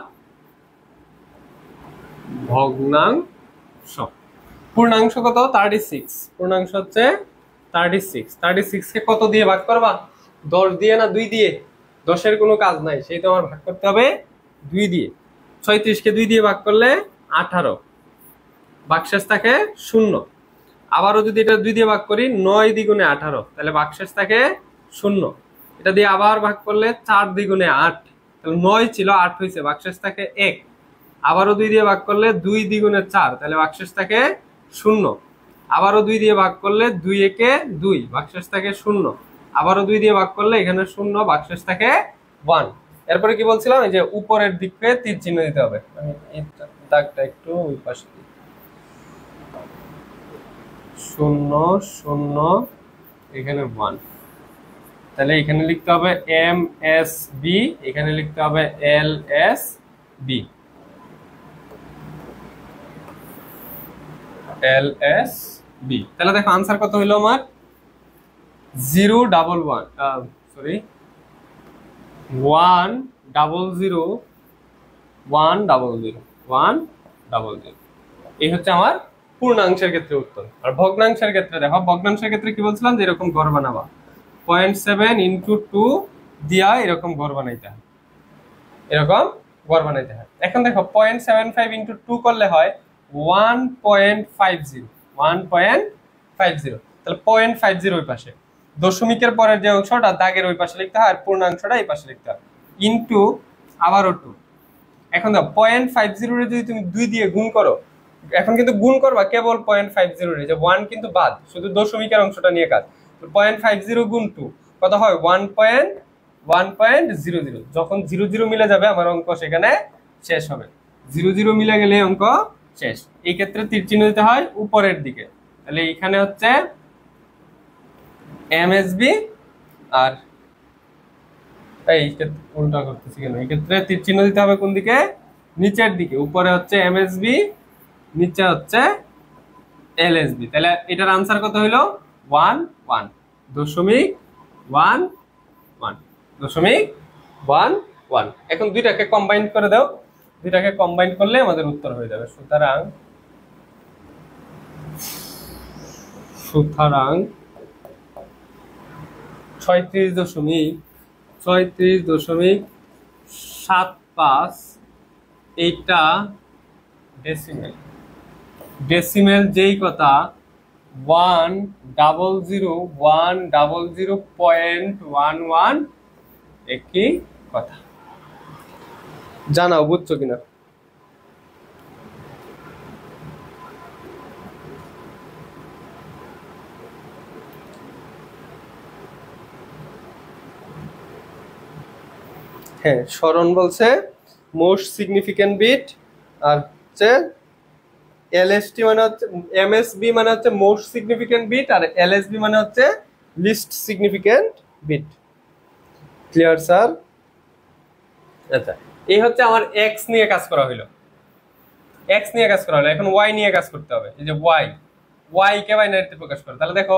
ভগ্নাংশ। পূর্ণাংশ কত, 36, পূর্ণাংশ হচ্ছে 36, 36 কে কত দিয়ে ভাগ করবা, 10 দিয়ে না 2 দিয়ে, 10 এর কোনো কাজ নাই, সেই তো আমার ভাগ করতে হবে 2 দিয়ে। 36 কে 2 দিয়ে ভাগ করলে 18, ভাগশেষ থাকে 0। আবারও যদি এটা 2 দিয়ে ভাগ করি, 9 দ্বিগুণে 18, তাহলে ভাগশেষ থাকে 0। এটা দিয়ে আবার ভাগ করলে 4 দ্বিগুণে 8, তাহলে 9 ছিল 8 হয়েছে, ভাগশেষ থাকে 1। আবারও 2 দিয়ে ভাগ করলে 2 দ্বিগুণে 4, তাহলে ভাগশেষ থাকে 0। আবারও 2 দিয়ে ভাগ করলে 2 একে 2, ভাগশেষ থাকে 0। আবারও 2 দিয়ে ভাগ করলে এখানে 0, ভাগশেষ থাকে 1। এরপরে কি বলছিলাম, এই যে উপরের দিকে তীর চিহ্ন দিতে হবে, আমি এই দাগটা একটু ওই পাশে দিই, 0 0 এখানে 1, তাহলে এখানে লিখতে হবে এম এস বি, এখানে লিখতে হবে L S B, L S B. তাহলে দেখো আনসার কত হইলো আমার 011 সরি 100 100 100। এই হচ্ছে আমার পূর্ণাংশের ক্ষেত্রে উত্তর। আর ভগ্নাংশের ক্ষেত্রে দেখো, ভগ্নাংশের ক্ষেত্রে কি বলছিলাম যে এরকম ঘর বানাবা 0.7 × 2 দিয়া এরকম ঘর বানাইতে হয়, এরকম ঘর বানাইতে হয়। এখন দেখো 0.75 × 2 করলে হয় 1.50 1.50, তাহলে 0.50 ওই পাশে, দশমিকের পরের যে অংশটা দাগের ওই পাশে লিখতে হয়, আর পূর্ণাংশটা এই পাশে লিখতে হয়, ইনটু আবারও 2। এখন দেখো 0.50 রে যদি তুমি 2 দিয়ে গুণ করো, এখন কিন্তু গুণ করবা কেবল 0.50 রে, যে 1 কিন্তু বাদ, শুধু দশমিকের অংশটা নিয়ে কাজ। 0.50 গুণ 2 কত হয় 1.00। যখন 00 মিলে যাবে আমার অঙ্ক সেখানে শেষ হবে, 00 মিলে গেলে অঙ্ক শেষ। এই ক্ষেত্রে তীর চিহ্ন দিতে হয় উপরের দিকে, তাহলে এখানে হচ্ছে এমএসবি, আর এই উল্টা করতেছি কেন, এই ক্ষেত্রে তীর চিহ্ন দিতে হবে কোন দিকে, নিচের দিকে। উপরে হচ্ছে এমএসবি, নিচে হচ্ছে এলএসবি। তাহলে এটার আনসার কত হইলো 1.11। এখন দুইটাকে কম্বাইন করে দাও, দুইটাকে কম্বাইন করলে আমাদের উত্তর হয়ে যাবে। সুতরাং 36.75 এইটা ডেসিমেল, ডেসিমেল যেই কথা 100.11 একই কথা। জানাও বুঝছো কিনা। হ্যাঁ, স্মরণ বলছে মোস্ট সিগনিফিক্যান্ট বিট, আর হচ্ছে এলএসটি মানে হচ্ছে, এমএসবি মানে হচ্ছে মোস্ট সিগনিফিক্যান্ট বিট, আর এলএসবি মানে হচ্ছে least significant bit. Clear sir? আচ্ছা, এই হচ্ছে আমার এক্স নিয়ে কাজ করা হলো, এক্স নিয়ে কাজ করা হলো। এখন ওয়াই নিয়ে কাজ করতে হবে। এই যে ওয়াই, ওয়াই কে বাইনারিতে প্রকাশ করে, তাহলে দেখো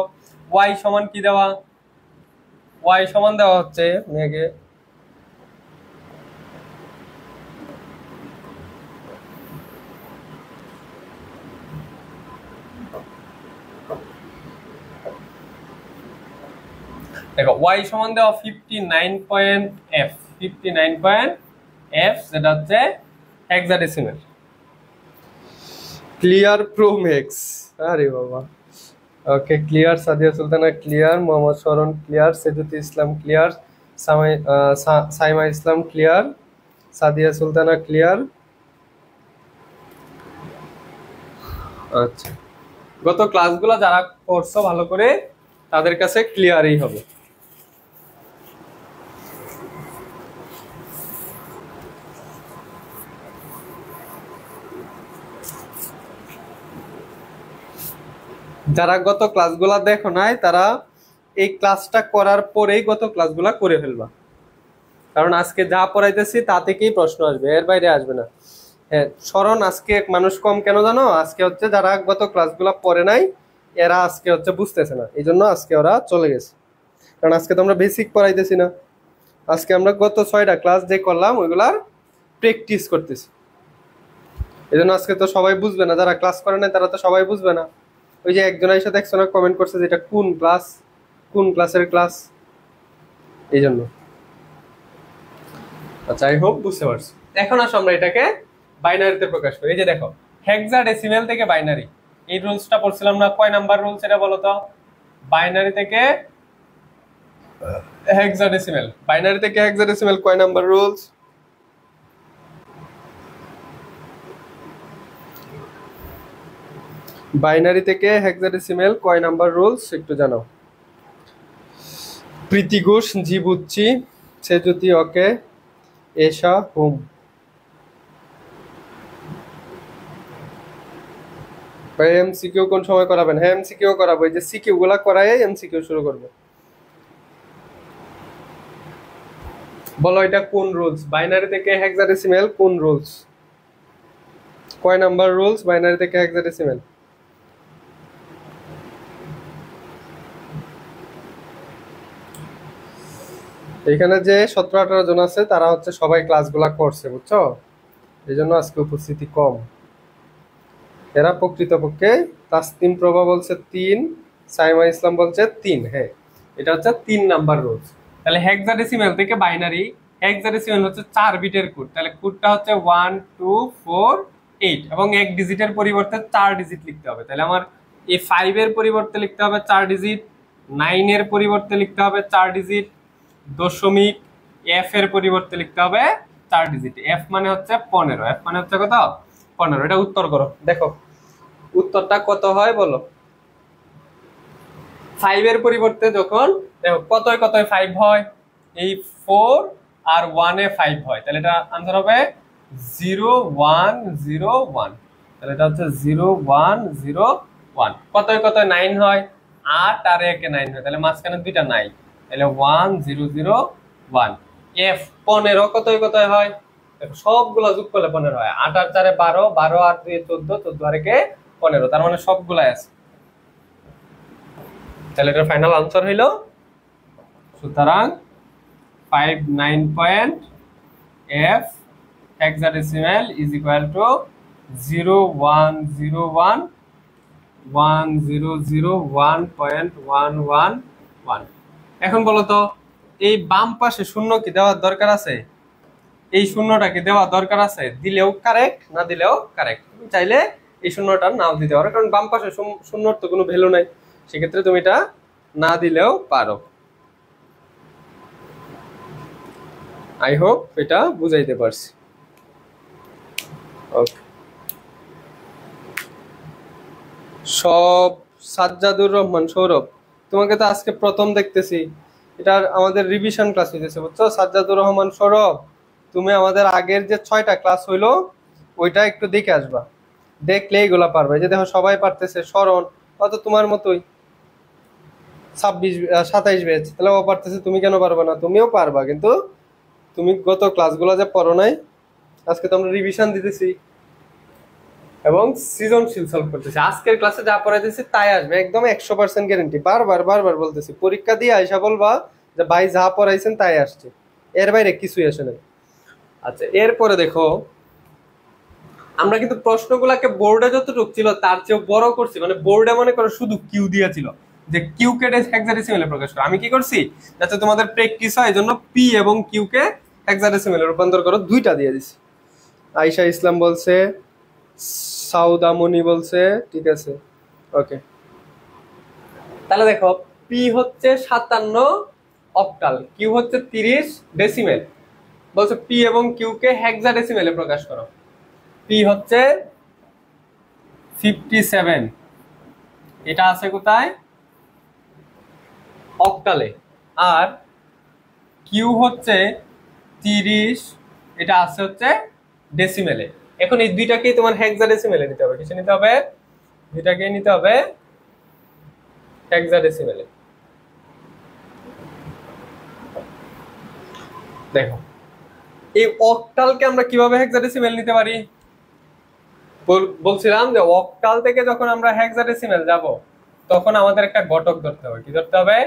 ওয়াই সমান কি দেওয়া, ওয়াই সমান দেওয়া হচ্ছে মেঘে দেখো ওয়াই সমান দেওয়া 59.f, 59.f যেটা হচ্ছে হেক্সাডেসিমেল। ক্লিয়ার প্রো ম্যাক্স, আরে বাবা। ওকে, ক্লিয়ার সাদিয়া সুলতানা ক্লিয়ার, মোহাম্মদ শরণ ক্লিয়ার, সেজুতি ইসলাম ক্লিয়ার, সাইমা ইসলাম ক্লিয়ার, সাদিয়া সুলতানা ক্লিয়ার। আচ্ছা, গত ক্লাসগুলো যারা করছো ভালো করে তাদের কাছে ক্লিয়ারই হবে। যারা গত ক্লাসগুলা দেখো নাই তারা এই ক্লাসটা করার পরেই গত ক্লাসগুলা করে ফেলবা, কারণ আজকে যা পড়াইতেছি তা থেকেই প্রশ্ন আসবে, এর বাইরে আসবে না। হ্যাঁ স্মরণ, আজকে মানুষ কম কেন জানো, আজকে হচ্ছে যারা গত ক্লাসগুলা পড়ে নাই এরা আজকে হচ্ছে বুঝতেছে না, এই জন্য আজকে ওরা চলে গেছে। কারণ আজকে তো আমরা বেসিক পড়াইতেছি না, আজকে আমরা গত 6টা ক্লাস যে করলাম ওইগুলার প্র্যাকটিস করতেছি, এই জন্য আজকে তো সবাই বুঝবে না, যারা ক্লাস করে নাই তারা তো সবাই বুঝবে না। ওই যে একজনের সাথে একজনের কমেন্ট করছে যে এটা কোন ক্লাস, কোন ক্লাসের ক্লাস, এই জন্য। আচ্ছা, আই হোপ বুঝতে পারছি। এখন আসো আমরা এটাকে বাইনারিতে প্রকাশ করি। এই যে দেখো হেক্সাডেসিমেল থেকে বাইনারি, এই রুলসটা পড়ছিলাম না, কয় নাম্বার রুলস এটা বলো তো? বাইনারি থেকে হেক্সাডেসিমেল, বাইনারি থেকে হেক্সাডেসিমেল কয় নাম্বার রুলস? বাইনারি থেকে হেক্সাডেসিমেল কয় নাম্বার রুলস একটু জানাও। প্রীতি ঘোষ জি বুঝছি, সেজুতি ওকে, এশা হোম। ভাই এমসিকিউ কোন সময় করাবেন? হ্যাঁ এমসিকিউ করাবো, এই যে সিকিউ গুলা করাই এমসিকিউ শুরু করবো। বলো এটা কোন রুলস? বাইনারি থেকে হেক্সাডেসিমেল কোন রুলস? কয় নাম্বার রুলস বাইনারি থেকে হেক্সাডেসিমেল? এখানে যে 17-18 জন আছে তারা হচ্ছে সবাই ক্লাসগুলা করছে, বুঝছো? এই জন্য আজকে উপস্থিতি কম। এরা প্রকৃতপক্ষে তাসনিম প্রভা বলছে 3, সাইমা ইসলাম বলছে 3। হ্যাঁ এটা হচ্ছে 3 নাম্বার রুলস। তাহলে হেক্সাডেসিমেল থেকে বাইনারি, হেক্সাডেসিমেল হচ্ছে 4 বিটের কোড, তাহলে কোডটা হচ্ছে 1 2 4 8 এবং এক ডিজিটের পরিবর্তে 4 ডিজিট লিখতে হবে। তাহলে আমার এই 5 এর পরিবর্তে লিখতে হবে 4 ডিজিট, 9 এর পরিবর্তে লিখতে হবে 4 ডিজিট, দশমিক এফ এর পরিবর্তে লিখতে হবে 4 ডিজিট। এফ মানে হচ্ছে 15, এফ মানে হচ্ছে কত? 15। এটা উত্তর করো, দেখো উত্তরটা কত হয় বলো। 5 এর পরিবর্তে যখন দেখো কতই 5 হয়, এই 4 আর 1 এ 5 হয়, তাহলে এটা आंसर হবে 0 1 0 1। তাহলে এটা হচ্ছে 0 1 0 1। কতই 9 হয়, 8 আর 1 এ 9 হয়, তাহলে মাঝখানে দুইটা নাই, তাহলে 1 0 0 1। এফ 15 কতই হয়, দেখো সবগুলা যোগ করলে 15 হয়, 8 আর 4 এ 12, 12 আর 2 এ 14, 14 আর 1 এ 15, তার মানে সবগুলাই আছে। তাহলে এটার ফাইনাল আনসার হইল, সুতরাং 59 point F hexadecimal is equal two 0101.111। এখন বলো তো এই বাম পাশে শূন্য কি দেওয়ার দরকার আছে? এই শূন্যটা কি দেওয়া দরকার আছে? দিলেও কারেক্ট, না দিলেও কারেক্ট। তুমি চাইলে এই শূন্যটা নাও দিতে পারো, কারণ বাম পাশে শূন্যর তো কোনো ভ্যালু নাই, সেক্ষেত্রে তুমি এটা না দিলেও পারো। আই হোপ এটা বুঝাইতে পারছি। ওকে, সব সাজ্জাদুর রহমান সৌরভ, তোমাকে তো আজকে প্রথম দেখতেছি, এটা আমাদের রিভিশন ক্লাস হইতেছে, বুঝছো? সাজ্জাদুর রহমান সৌরভ, তুমি আমাদের আগের যে 6টা ক্লাস হইলো ওইটা একটু দেখে আসবা, দেখলে এইগুলা পারবে। যে দেখো সবাই পারতেছে, স্মরণ হয়তো তোমার মতোই 27 ব্যাচ, তাহলে ও পারতেছে, তুমি কেন পারবে না? তুমিও পারবা, কিন্তু তুমি গত ক্লাসগুলো যে পড়ো নাই, আজকে তো আমরা রিভিশন দিতেছি এবং সৃজনশীল সলভ করতেছি। আজকের ক্লাসে যা পড়াইতেছি তাই আসবে, একদম 100% গ্যারেন্টি। বারবার বলতেছি, পরীক্ষা দিয়ে আইসা বলবা যে ভাই যা পড়াইছেন তাই আসছে, এর বাইরে কিছুই আসে না। আচ্ছা, এরপরে দেখো আমরা কিন্তু প্রশ্নগুলাকে বোর্ডে যতটুকু ছিল তার চেয়েও বড় করছি, মানে বোর্ডে মনে করো শুধু কিউ দিয়েছিল যে কিউ কে হেক্সাডেসিমেলে প্রকাশ করো। আমি কি করছি, যাতে তোমাদের প্র্যাকটিস হয়, এই জন্য পি এবং কিউ কে হেক্সাডেসিমেলে রূপান্তর করো, 2টা দিয়ে দিছি। আয়েশা ইসলাম বলছে, সাউদামণি বলছে, ঠিক আছে ওকে। তাহলে দেখো পি হচ্ছে 57 অক্টাল, কিউ হচ্ছে 30 ডেসিমেল। বলছে পি এবং কিউ কে হেক্সাডেসিমেলে প্রকাশ করো। পি হচ্ছে 57, এটা আছে কোথায়? অক্টালে। আর কিউ হচ্ছে 30, এটা আছে হচ্ছে ডেসিমেলে। এখন এই দুইটাকেই তোমার হেক্সাডেসিমেলে নিতে হবে। কিসে নিতে হবে? দুইটাকেই নিতে হবে হেক্সাডেসিমেলে। দেখো এই অক্টালকে আমরা কিভাবে হেক্সাডেসিমেল নিতে পারি? বলছিলাম যে অক্টাল থেকে যখন আমরা হেক্সাডেসিমেল যাব তখন আমাদের একটা ঘটক ধরতে হবে। কি ধরতে হবে?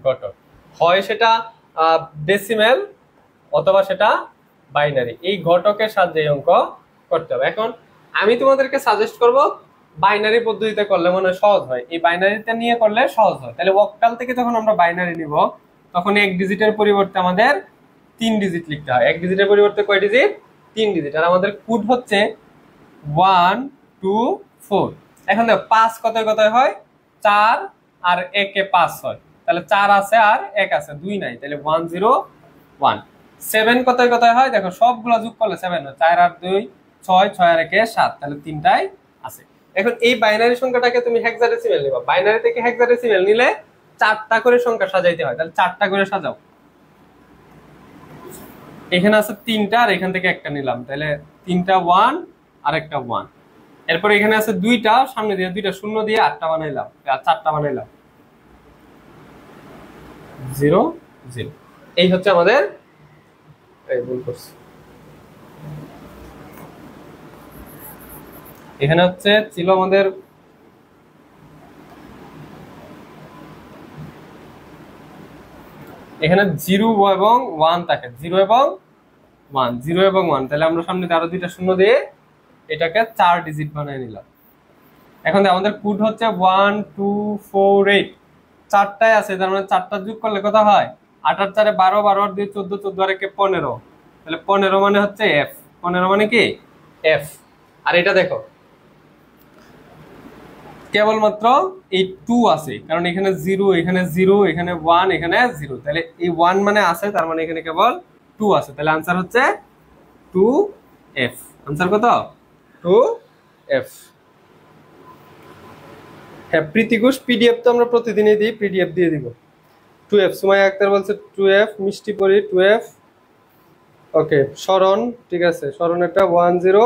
ঘটক। হয় সেটা ডেসিমেল অথবা সেটা বাইনারি। এই ঘটকের সাহায্যে অঙ্ক করতে হবে। এখন আমি তোমাদেরকে সাজেস্ট করব বাইনারি পদ্ধতিতে করলে মনে হয় সহজ হয়, এই বাইনারিতে নিয়ে করলে সহজ হয়। তাহলে অক্টাল থেকে যখন আমরা বাইনারি নিব তখন এক ডিজিটের পরিবর্তে আমাদের 3 ডিজিট লিখতে হয়। এক ডিজিটের পরিবর্তে কয় ডিজিট? 3 ডিজিট। আর আমাদের কোড হচ্ছে 1 2 4। এখন দেখো 5 কতই হয়? 4 আর 1 এ 5 হয়, তাহলে 4 আছে আর 1 আছে, 2 নাই, তাহলে 1 0 1। 7 কতই হয়? দেখো সবগুলো যোগ করলে 7 হয়, 4 আর 2 6, 6 আর 1 7, তাহলে 3টাই আছে। এখন এই বাইনারি সংখ্যাটাকে তুমি হেক্সাডেসিমেল নিবা। বাইনারি থেকে হেক্সাডেসিমেল নিলে 4টা করে সংখ্যা সাজাইতে হয়, তাহলে 4টা করে সাজাও। এখানে আছে 3টা আর এখান থেকে একটা নিলাম, তাহলে 3টা 1 আর একটা 1। এরপর এখানে আছে দুইটা, সামনে দিয়ে দুইটা শূন্য দিয়ে 8টা বানাইলাম, আর 4টা বানাইলাম, 0 0। এই হচ্ছে আমাদের, এই ভুল করছি, এখানে হচ্ছে ছিল আমাদের এখানে 0 এবং 1 থাকে, 0 এবং 1, 0 এবং 1, তাহলে আমরা সামনে আরো দুইটা শূন্য দিয়ে এটাকে 4 ডিজিট বানিয়ে নিলাম। এখন আমাদের কোড হচ্ছে 1 2 4 8, চারটায় আছে, তার মানে 4টা যোগ করলে কত হয়? 8 আর 4 12, 12 আর 2 14, 14 আর 1 15, তাহলে 15 মানে হচ্ছে এফ, 15 মানে কি এফ। আর এটা দেখো কেবলমাত্র এই 2 আছে, কারণ এখানে 0, এখানে 0, এখানে 1, এখানে 0, তাহলে এই 1 মানে আছে, তার মানে এখানে কেবল 2 আছে, তাহলে আনসার হচ্ছে 2 এফ। আনসার কত? 2 এফ। হ্যাঁ, প্রীতি ঘোষ পিডিএফ তো আমরা প্রতিদিনই দিই, পিডিএফ দিয়ে দিব। 2 এফ, সুমাইয়া আক্তার বলছে 2 এফ, মিষ্টি পরি 2 এফ। ওকে, শরণ, ঠিক আছে, শরণ এটা 1 0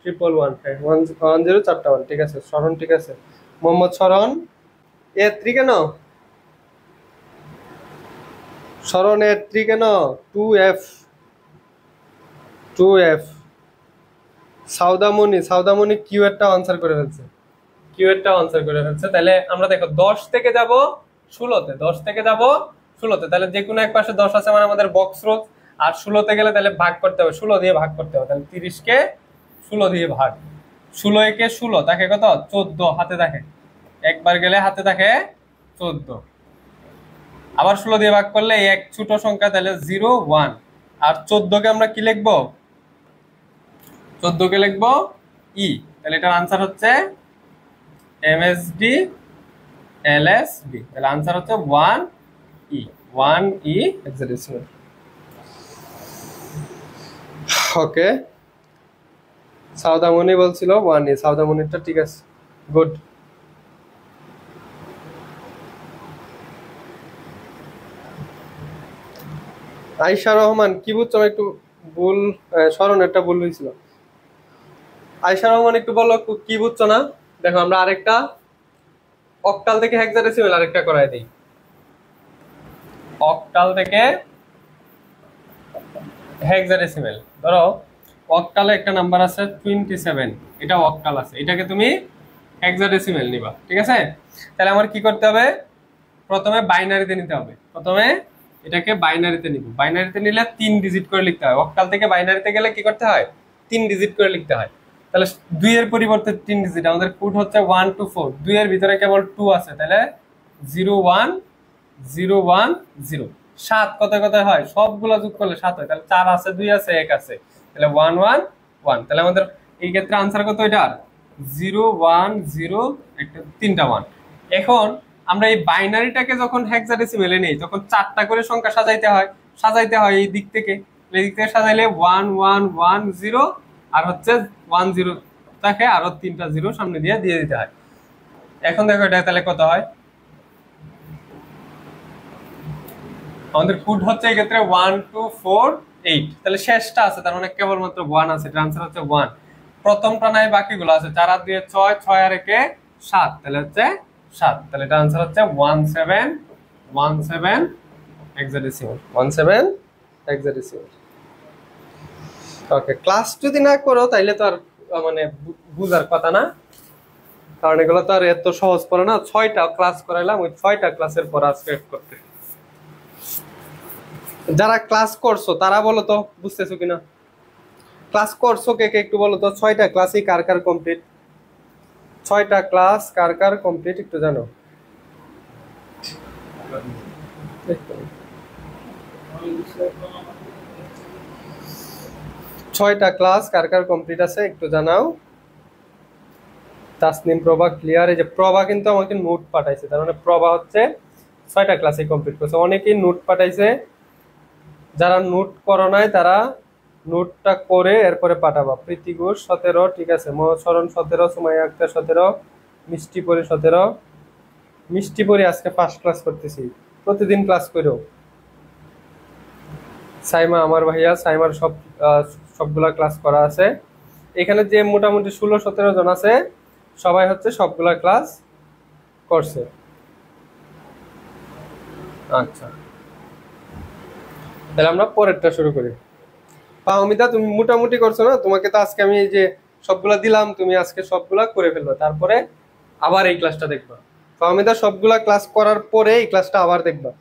1 1 1, হ্যাঁ 1 0 4টা 1, ঠিক আছে শরণ, ঠিক আছে। মোহাম্মদ শরণ এ 3 কেন? শরণ এ 3 কেন? 2 এফ, 2 এফ। সাউদামণি কিউ এরটা আনসার করে ফেলছে, কিউ এরটা আনসার করে ফেলছে। তাহলে আমরা দেখো 10 থেকে যাব 16তে, 10 থেকে যাব 16তে, তাহলে যে কোনো এক পাশে 10 আছে মানে আমাদের বক্স রোজ। আর 16তে গেলে তাহলে ভাগ করতে হবে, 16 দিয়ে ভাগ করতে হবে, তাহলে 30 কে 16 দিয়ে ভাগ, 16 একে 16, তাকে কত? 14 হাতে থাকে, একবার গেলে হাতে থাকে 14, আবার 16 দিয়ে ভাগ করলে এক ছোট সংখ্যা, তাহলে 0 1। আর 14 কে আমরা কি লিখবো? 14 কে লিখবো ই, তাহলে এটার আনসার হচ্ছে এমএসডি এলএসডি, তাহলে আনসার হচ্ছে 1 ই, 1 ই হেক্সাডেসিমাল। ওকে, সাউদামণি বলছিল 1 ই, সাউদামণিটা ঠিক আছে, গুড। আয়শা রহমান কি বুঝছো? একটু ভুল, স্মরণ একটা ভুল হয়েছিল। আয়শা রহমান একটু বলো কি বুঝছো না? দেখো আমরা আরেকটা অক্টাল থেকে হেক্সাডেসিমাল আরেকটা করাই দিই। অক্টাল থেকে হেক্সাডেসিমাল, ধরো অক্টালে একটা নাম্বার আছে 27, এটা অক্টাল আছে, এটাকে তুমি হেক্সাডেসিমাল নিবা, ঠিক আছে? তাহলে আমার কি করতে হবে? প্রথমে বাইনারিতে নিতে হবে, প্রথমে এটাকে বাইনারিতে নিব, বাইনারিতে নিলে 3 ডিজিট করে লিখতে হয়। অক্টাল থেকে বাইনারিতে গেলে কি করতে হয়? 3 ডিজিট করে লিখতে হয়। তাহলে 2 এর পরিবর্তে 3 ডিজিট, আমাদের কোড হচ্ছে 1 2 4, 2 এর ভিতরে কেবল 2 আছে, তাহলে 0 1 0 1 0। 7 কত কত হয়? সবগুলো যোগ করলে 7 হয়, তাহলে 4 আছে, 2 আছে, 1 আছে, তাহলে 1 1 1। তাহলে আমাদের এই ক্ষেত্রে আনসার কত? এটা 0 1 0, একটা 3টা 1। এখন আমরা এই বাইনারিটাকে যখন হেক্সাডেসিমালে নেই, তখন 4টা করে সংখ্যা সাজাইতে হয় এই দিক থেকে, এই দিক থেকে সাজাইলে 1 1 1 0, আর হচ্ছে 1 0 থাকে, আরো 3টা 0 সামনে দিয়ে দিতে হয়। এখন দেখো এটা তাহলে কত হয়? আমাদের কোড হচ্ছে এই ক্ষেত্রে 1 2 4 8, তাহলে শেষটা আছে, তার মানে কেবলমাত্র 1 আছে, এর আনসার হচ্ছে 1। প্রথমটা নাই, বাকিগুলো আছে, 4 আর 2 6, 6 আর 1 7, তাহলে হচ্ছে 7, তাহলে এটা আনসার হচ্ছে 17 17 হেক্সাডেসিমাল, 17 হেক্সাডেসিমাল। ওকে, ক্লাস যদি না করো তাইলে তো আর মানে বুঝার কথা না, কারণ এগুলো তো আর এত সহজ পড়ে না। 6টা ক্লাস করাইলাম, ওই 6টা ক্লাসের পর আজকে করতে। যারা ক্লাস করছো তারা বলো তো বুঝতেছো কিনা? ক্লাস করছো কে কে একটু বলো তো, 6টা ক্লাসই কার কার কমপ্লিট? 6টা ক্লাস কার কার কমপ্লিট একটু জানো? 6টা ক্লাস কার কার কমপ্লিট আছে একটু জানাও। তাসনিম প্রভা ক্লিয়ার। এই যে প্রভা কিন্তু আমাকে নোট পাঠাইছে, তার মানে প্রভা হচ্ছে 6টা ক্লাসে কমপ্লিট করছে। অনেকেই নোট পাঠাইছে, যারা নোট করো নাই তারা নোটটা করে এরপরে পাঠাবা। প্রীতি ঘোষ 17, ঠিক আছে, মহাচরণ 17, সুমাইয়া আক্তার 17, মিষ্টি পরি 17। মিষ্টি পরি আজকে ফার্স্ট ক্লাস করতেছি, প্রতিদিন ক্লাস করো। সাইমা আমার ভাইয়া, সাইমার সবগুলা ক্লাস করা আছে। এখানে যে মোটামুটি 16-17 জন আছে সবাই হচ্ছে সবগুলা ক্লাস করছে। আচ্ছা, তাহলে আমরা পরেরটা শুরু করি। পাওমিতা, তুমি মোটামুটি করছো না? তোমাকে তো আজকে আমি এই যে সবগুলা দিলাম, তুমি আজকে সবগুলা করে ফেলবে, তারপরে আবার এই ক্লাসটা দেখবা। পাওমিতা সবগুলা ক্লাস করার পরে এই ক্লাসটা আবার দেখবা।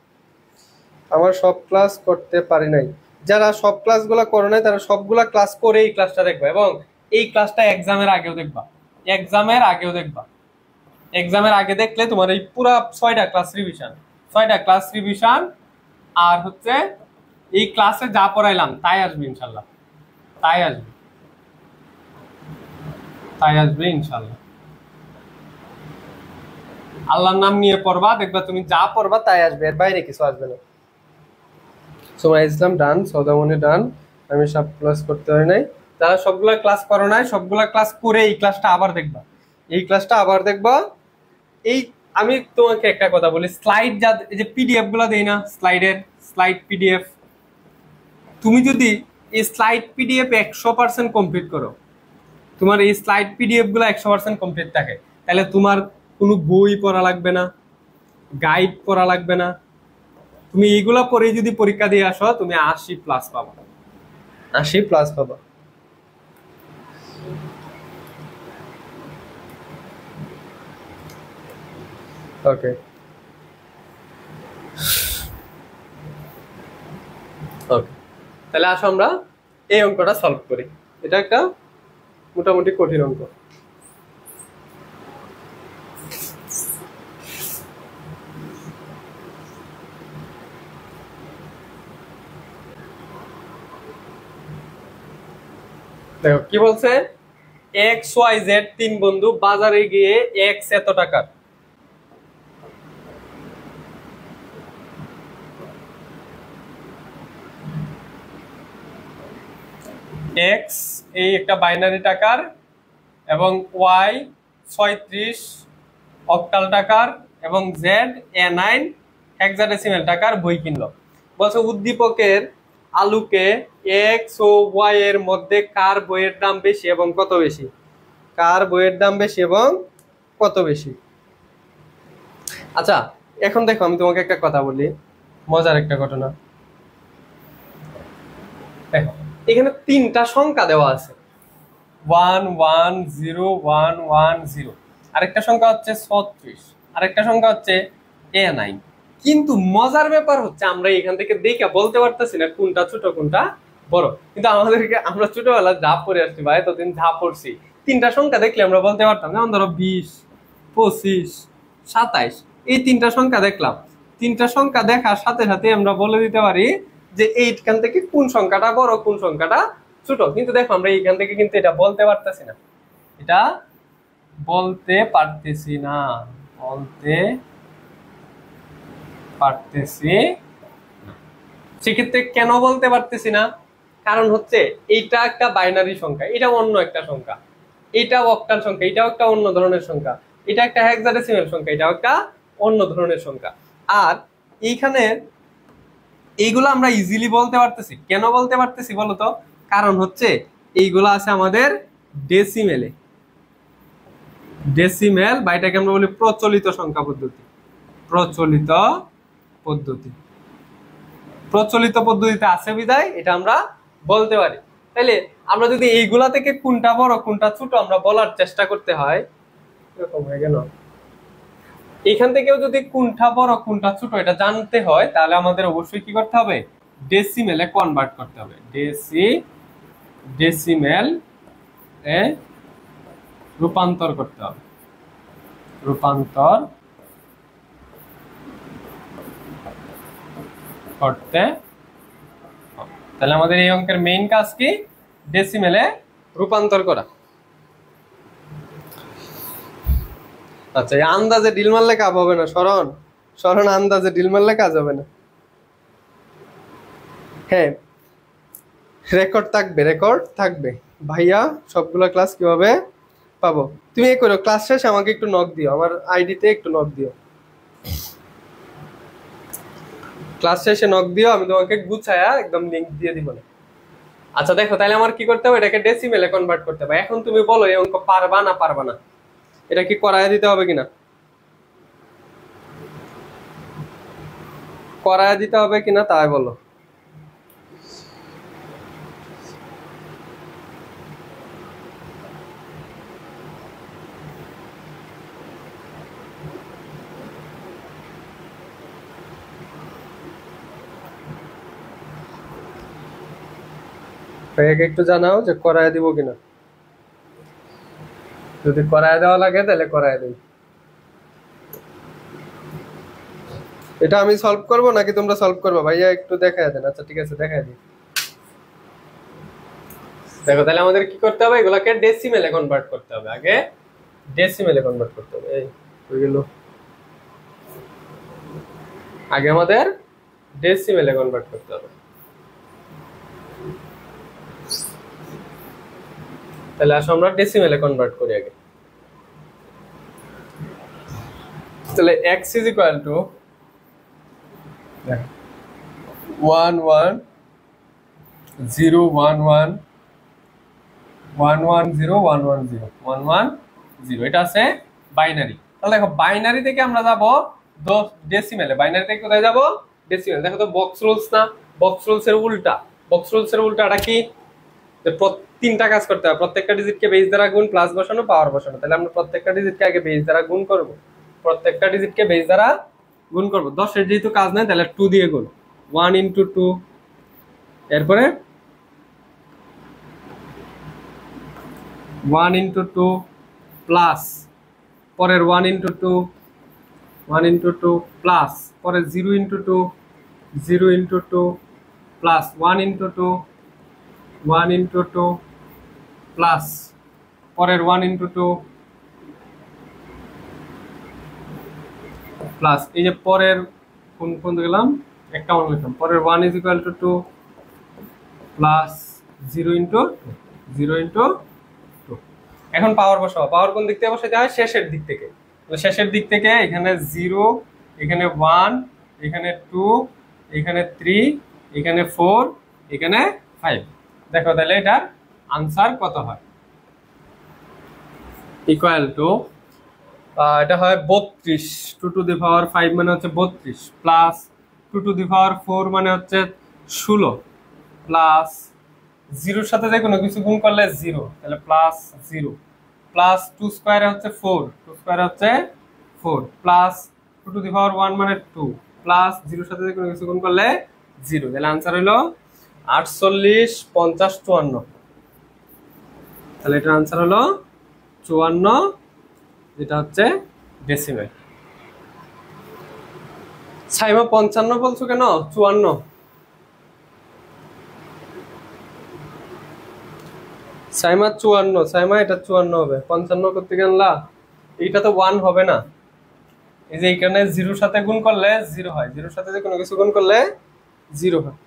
আমার সব ক্লাস করতে পারি নাই, যারা সব ক্লাসগুলা করে নাই তারা সবগুলা ক্লাস করে এই ক্লাসটা দেখবা, এবং এই ক্লাসটা এক্সামের আগেও দেখবা। এক্সামের আগেও দেখবা। এক্সামের আগে দেখলে তোমার এই পুরা 6টা ক্লাস রিভিশন, 6টা ক্লাস রিভিশন, আর হচ্ছে এই ক্লাসে যা পড়াইলাম তাই আসবে ইনশাল্লাহ। তাই আসবে, তাই আসবে ইনশাল্লাহ। আল্লাহর নাম নিয়ে পড়বা, দেখবা তুমি যা পড়বা তাই আসবে, এর বাইরে কিছু আসবে না। সোমা ইসলাম ডান, সৌদামণি ডান। আমি সব ক্লাস করতে হয় নাই, যারা সবগুলা ক্লাস করো নাই সবগুলা ক্লাস করে এই ক্লাসটা আবার দেখবা। এই ক্লাসটা আবার দেখবা। এই আমি তোমাকে একটা কথা বলি, স্লাইড যা এই যে পিডিএফ গুলা দেই না, স্লাইডের স্লাইড পিডিএফ, তুমি যদি এই স্লাইড পিডিএফ 100% কমপ্লিট করো, তোমার এই স্লাইড পিডিএফ গুলো 100% কমপ্লিট থাকে, তাহলে তোমার কোনো বই পড়া লাগবে না, গাইড পড়া লাগবে না। তুমি এইগুলা পরে যদি পরীক্ষা দিয়ে আসো, তুমি 80+ পাবা, 80+ পাবা। ওকে, ওকে, তাহলে আসো আমরা এই অঙ্কটা সলভ করি। এটা একটা মোটামুটি কঠিন অঙ্ক। দেখো কি বলছে, XYZ 3 বন্ধু বাজারে গিয়ে X এত টাকার, X এই একটা বাইনারি টাকার, এবং Y 36 অক্টাল টাকার, এবং Z A9 হেক্সাডেসিমাল টাকার বই কিনলো। বলছে উদ্দীপকের আলুকে X ও Y এর মধ্যে কার বইয়ের দাম বেশি এবং কত বেশি, কার বইয়ের দাম বেশি এবং কত বেশি। আচ্ছা, এখন দেখো আমি তোমাকে একটা কথা বলি, মজার একটা ঘটনা। দেখো এখানে 3টা সংখ্যা দেওয়া আছে, 1101110, আরেকটা সংখ্যা হচ্ছে 36, আরেকটা সংখ্যা হচ্ছে A9। কিন্তু মজার ব্যাপার হচ্ছে আমরা এখান থেকে দেখে বলতে পারতেছি না কোনটা ছোট কোনটা বড়। কিন্তু আমাদেরকে, আমরা ছোটবেলা যা পড়ে আসছি বা এতদিন যা পড়ছি, 3টা সংখ্যা দেখলে আমরা বলতে পারতাম, যেমন ধরো 20, 25, 27, এই 3টা সংখ্যা দেখলাম, 3টা সংখ্যা দেখার সাথে সাথে আমরা বলে দিতে পারি যে এইখান থেকে কোন সংখ্যাটা বড় কোন সংখ্যাটা ছোট। কিন্তু দেখো আমরা এইখান থেকে কিন্তু এটা বলতে পারতেছি না, এটা বলতে পারতেছি না, বলতে পারতেছি না। সেক্ষেত্রে কেন বলতে পারতেছি না? কারণ হচ্ছে এইটা একটা বাইনারি সংখ্যা, এটা অন্য একটা সংখ্যা, এটাও অক্টাল সংখ্যা, এটাও একটা অন্য ধরনের সংখ্যা, এটা একটা হেক্সাডেসিমাল সংখ্যা, এটাও একটা অন্য ধরনের সংখ্যা। আর এইখানে এইগুলো আমরা ইজিলি বলতে পারতেছি। কেন বলতে পারতেছি বলতো? কারণ হচ্ছে এইগুলো আছে আমাদের ডেসিমেলে, ডেসিমেল বা এটাকে আমরা বলি প্রচলিত সংখ্যা পদ্ধতি, প্রচলিত পদ্ধতি, প্রচলিত পদ্ধতিতে আছে বিধায় এটা আমরা বলতে পারি। তাইলে আমরা যদি এইগুলা থেকে কোনটা বড় কোনটা ছোট আমরা বলার চেষ্টা করতে হয়, এরকম হয়ে গেল, এখান থেকেও যদি কোনটা বড় কোনটা ছোট এটা জানতে হয়, তাহলে আমাদের অবশ্যই কি করতে হবে, ডেসিমেলে কনভার্ট করতে হবে, ডেসিমেল এ রূপান্তর করতে হবে, রূপান্তর করতে। তাহলে আমাদের এই অঙ্কের মেইন কাজ কি, ডেসিমেলে রূপান্তর করা। আচ্ছা, এই আন্দাজে ডিল মারলে কাজ হবে না, শরণ শরণ আন্দাজে ডিল মারলে কাজ হবে না। হ্যাঁ, রেকর্ড থাকবে, রেকর্ড থাকবে ভাইয়া। সবগুলো ক্লাস কিভাবে পাবো? তুমি এই করো, ক্লাস শেষে আমাকে একটু নক দিও, আমার আইডিতে একটু নক দিও, ক্লাস শেষে নক দিও, আমি তোমাকে গুছায়া একদম লিংক দিয়ে দিব না। আচ্ছা দেখো, তাহলে আমার কি করতে হবে, এটাকে ডেসিমেলে কনভার্ট করতে হবে। এখন তুমি বলো এই অঙ্ক পারবা না পারবা না, এটা কি করায় দিতে হবে কিনা, করায় দিতে হবে কিনা তাই বলো। ভাইয়াকে একটু জানাও যে করায় দিব কিনা, যদি করায় দেওয়া লাগে তাহলে করায় দেই। এটা আমি সলভ করবো নাকি তোমরা সলভ করবো, ভাইয়া একটু দেখায় দেন। আচ্ছা ঠিক আছে, দেখায় দিই। দেখো তাহলে আমাদের কি করতে হবে, এগুলাকে ডেসিমেলে কনভার্ট করতে হবে, আগে ডেসিমেলে কনভার্ট করতে হবে। এই হয়ে গেল, আগে আমাদের ডেসিমেলে কনভার্ট করতে হবে। তাহলে আসো আমরা ডেসিমেলে কনভার্ট করি আগে। তাহলে x ইজ ইকুয়াল টু 1 1 0 1 1 1 1 0 1 1 0 1 1 0, এটা আছে বাইনারি। তাহলে দেখো বাইনারি থেকে আমরা যাব ডেসিমেলে, বাইনারি থেকে কোথায় যাব, ডেসিমেল। দেখো তো বক্স রুলস না, বক্স রুলস এর উল্টা, বক্স রুলস এর উল্টাটা কি, যে তিনটা কাজ করতে হবে, প্রত্যেকটা ডিজিটকে বেস দ্বারা গুণ, প্লাস বসানো, পাওয়ার বসানো। তাহলে আমরা প্রত্যেকটা ডিজিটকে আগে বেস দ্বারা গুণ করব, প্রত্যেকটা ডিজিটকে বেস দ্বারা গুণ করব। 10 এর যেহেতু কাজ নাই তাহলে 2 দিয়ে গুণ, 1 ইনটু 2, এরপরে 1 ইনটু 2 প্লাস, পরের 1 ইনটু 2, 1 ইনটু 2 প্লাস, পরে 0 into 2, 0 into 2 plus 1 into 2, 1 into 2 plus, পরের 1 ইনটু 2 প্লাস, এই যে পরের কোন কোন গেলাম, একটা মনে লিখলাম, পরের 1 is equal two 2 plus 0 into 0 into 2। এখন পাওয়ার বসাবো, পাওয়ার কোন দিক থেকে বসাতে হয়, শেষের দিক থেকে। তো শেষের দিক থেকে এখানে 0, এখানে 1, এখানে 2, এখানে 3, এখানে 4, এখানে 5। দেখো তাহলে এটার আনসার কত হয়, ইকুয়াল টু এটা হয় 32, 2 টু দি পাওয়ার 5 মানে হচ্ছে 32, প্লাস 2 টু দি পাওয়ার 4 মানে হচ্ছে 16, প্লাস 0-র সাথে যে কোনো কিছু গুণ করলে 0, তাহলে প্লাস 0, প্লাস 2 স্কয়ারে হচ্ছে 4, 2 স্কয়ারে হচ্ছে 4, প্লাস 2 টু দি পাওয়ার 1 মানে 2, প্লাস 0-র সাথে যে কোনো কিছু গুণ করলে 0। তাহলে আনসার হলো 48 50 54। তাহলে এটার আনসার হলো 54, যেটা হচ্ছে ডেসিমেল। সাইমা 55 বলছো কেন, 54। সাইমা 54, সাইমা এটা 54 হবে, 55 করতে গেলা এইটা তো 1 হবে না, এই যে এখানে 0-র সাথে গুণ করলে 0 হয়, 0-র সাথে যে কোনো কিছু গুণ করলে 0 হয়।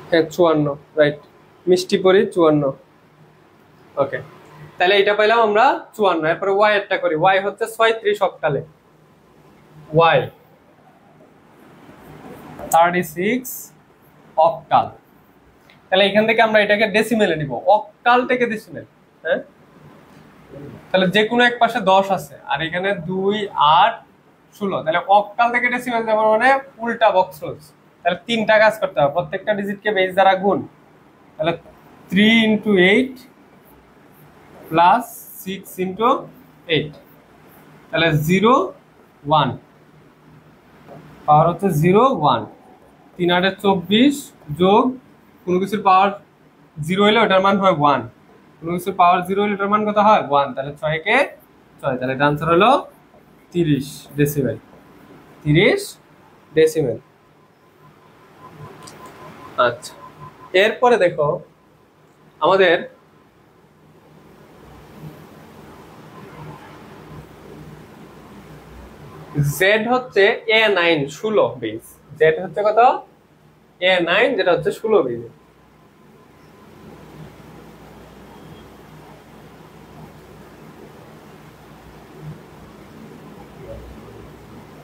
হ্যাঁ 54, রাইট, মিষ্টি পরি 54। ওকে, তাহলে এটা পাইলাম আমরা 54। এরপরে ওয়াই এরটা করি, ওয়াই হচ্ছে 36 অক্টালে, ওয়াই 36 অক্টাল। তাহলে এখান থেকে আমরা এটাকে ডেসিমেলে নিব, অক্টাল থেকে ডেসিমেল। হ্যাঁ, তাহলে যে কোনো এক পাশে 10 আছে আর এখানে 2 8 16, তাহলে অক্টাল থেকে ডেসিমেল যাবার মানে উল্টা বক্স রুলস। তাহলে তিনটা কাজ করতে হবে, প্রত্যেকটা ডিজিটকে বেস দ্বারা গুণ, তাহলে 3 ইনটু 8 প্লাস 6 ইনটু 8, তাহলে 0 1, পাওয়ার হচ্ছে 0 1, 3 8 24 যোগ কোনো কিছুর পাওয়ার 0 হলে ওটার মান হয় 1, কোনো কিছুর পাওয়ার 0 হলে ওটার মান কত হয় 1, তাহলে 6 কে 6, তাহলে এটা আনসার হলো 30 ডেসিমেল, 30 ডেসিমেল। আচ্ছা, এরপরে দেখো আমাদের জেড হচ্ছে A9 16 বেস, জেড হচ্ছে কত, A9, যেটা হচ্ছে 16 বেস।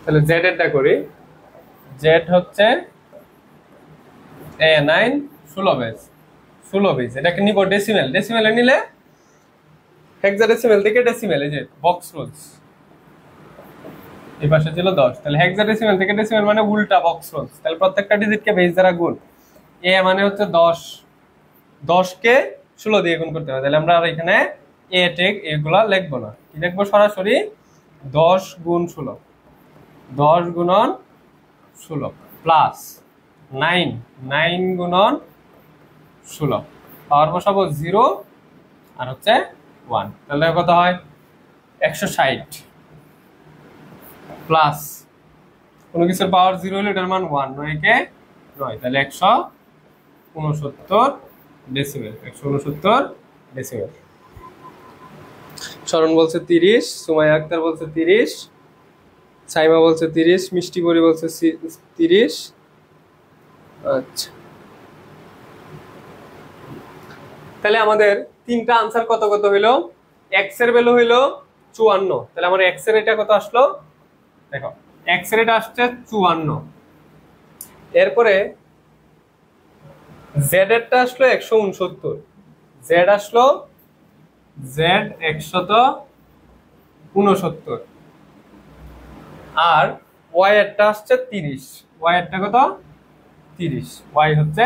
তাহলে জেড এরটা করি, জেড হচ্ছে A9 16 বেজ এটাকে নিব ডেসিমেল, ডেসিমেলে নিলে হেক্সাডেসিমেল থেকে ডেসিমেল, এই যে বক্স রুলস, এই পাশে ছিল 10, তাহলে হেক্সাডেসিমেল থেকে ডেসিমেল মানে উল্টা বক্স রুলস, তাহলে প্রত্যেকটা ডিজিটকে বেজ দ্বারা গুণ। এ মানে হচ্ছে 10, 10 কে 16 দিয়ে গুণ করতে হবে, তাহলে আমরা আর এখানে এ টেক এগুলা লিখবো না, কি লিখবো সরাসরি 10 গুণ 16, 10 গুণন 16 প্লাস 9 গুণন 16, পাওয়ার বসাবো 0 আর হচ্ছে 1, তাহলে কত হয় 160 প্লাস কোনো কিছুর পাওয়ার 0 হলে এটার মান 1, 9 কে 9, তাহলে 169 ডেসিমেল, 169 ডেসিমেল। শরণ বলছে 30, সুমাইয়া আক্তার বলছে 30, সাইমা বলছে 30, মিষ্টি পরি বলছে 30। আচ্ছা, তাহলে আমাদের তিনটা আনসার কত কত হইলো? এক্স এর ভ্যালু হইলো 54, তাহলে আমার এক্স এর এটা কত আসলো দেখো, এক্স এর এটা আসছে 54, এরপরে জেড এরটা আসলো 169, জেড আসলো জেড 169, আর ওয়াই এরটা আসছে 30, ওয়াই এরটা কত 30, ওয়াই হচ্ছে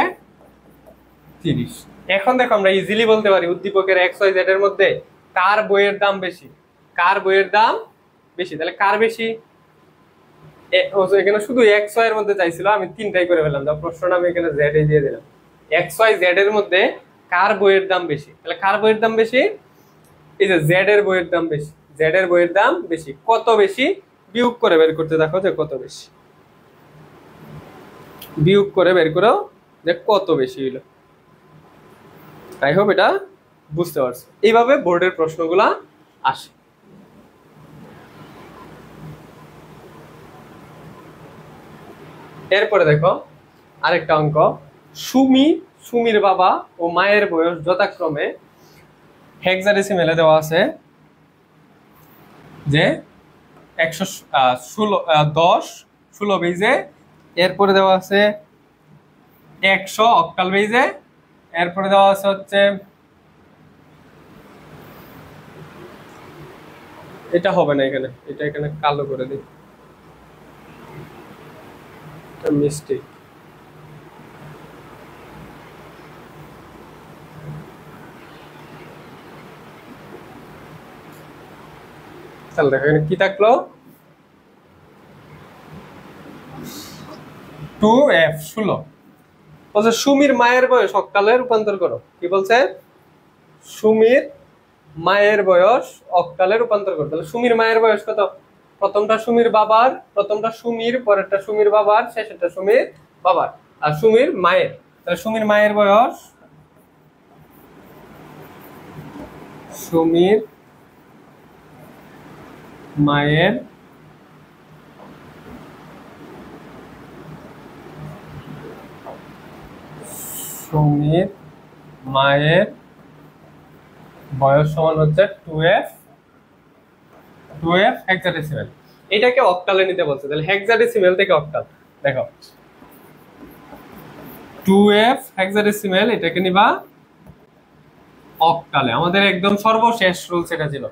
30। এখন দেখো আমরা ইজিলি বলতে পারি উদ্দীপকের এক্স ওয়াই জেড এর মধ্যে কার বইয়ের দাম বেশি, কার বইয়ের দাম বেশি, তাহলে কার বেশি? এখানে শুধু এক্স ওয়াই এর মধ্যে চাইছিল, আমি তিনটাই করে ফেললাম, যা প্রশ্নটা আমি এখানে জেড এ দিয়ে দিলাম। এক্স ওয়াই জেড এর মধ্যে কার বইয়ের দাম বেশি, তাহলে কার বইয়ের দাম বেশি? এই যে জেড এর বইয়ের দাম বেশি, জেড এর বইয়ের দাম বেশি। কত বেশি? বিয়োগ করে বের করতে দেখো যে কত বেশি, বিয়োগ করে বের করো যে কত বেশি হইলো। আই হোপ এটা বুঝতে পারছো, এইভাবে বোর্ডের প্রশ্নগুলা আসে। এরপরে দেখো আরেকটা অঙ্ক, সুমির বাবা ও মায়ের বয়স যথাক্রমে হেক্সাডেসিমেলে দেওয়া আছে যে 10 16 বেজে, এরপরে দেওয়া আছে 100 অক্টাল বেজে, এরপরে দেওয়া আছে হচ্ছে এটা হবে না এখানে, এটা এখানে কালো করে দিই, মিস্টেক। তাহলে দেখো এখানে কি থাকলো 2f 16 বলছে সুমির মায়ের বয়স অক্টালে রূপান্তর করো। কি বলছে? সুমির মায়ের বয়স অক্টালে রূপান্তর করো। তাহলে সুমির মায়ের বয়স কত? প্রথমটা সুমির বাবার, প্রথমটা সুমির, পরেরটা সুমির বাবার, শেষেরটা সুমির বাবার, আর সুমির মায়ের। তাহলে সুমির মায়ের বয়স, সুমির মায়ের সুমির মায়ের বয়স সমান হচ্ছে 2f হেক্সাডেসিমেল। এটাকে অক্টালে নিতে বলছে, তাহলে হেক্সাডেসিমেল থেকে অক্টাল। দেখো 2f হেক্সাডেসিমেল এটাকে নিবা অক্টালে। আমাদের একদম সর্বশেষ রুল সেটা ছিল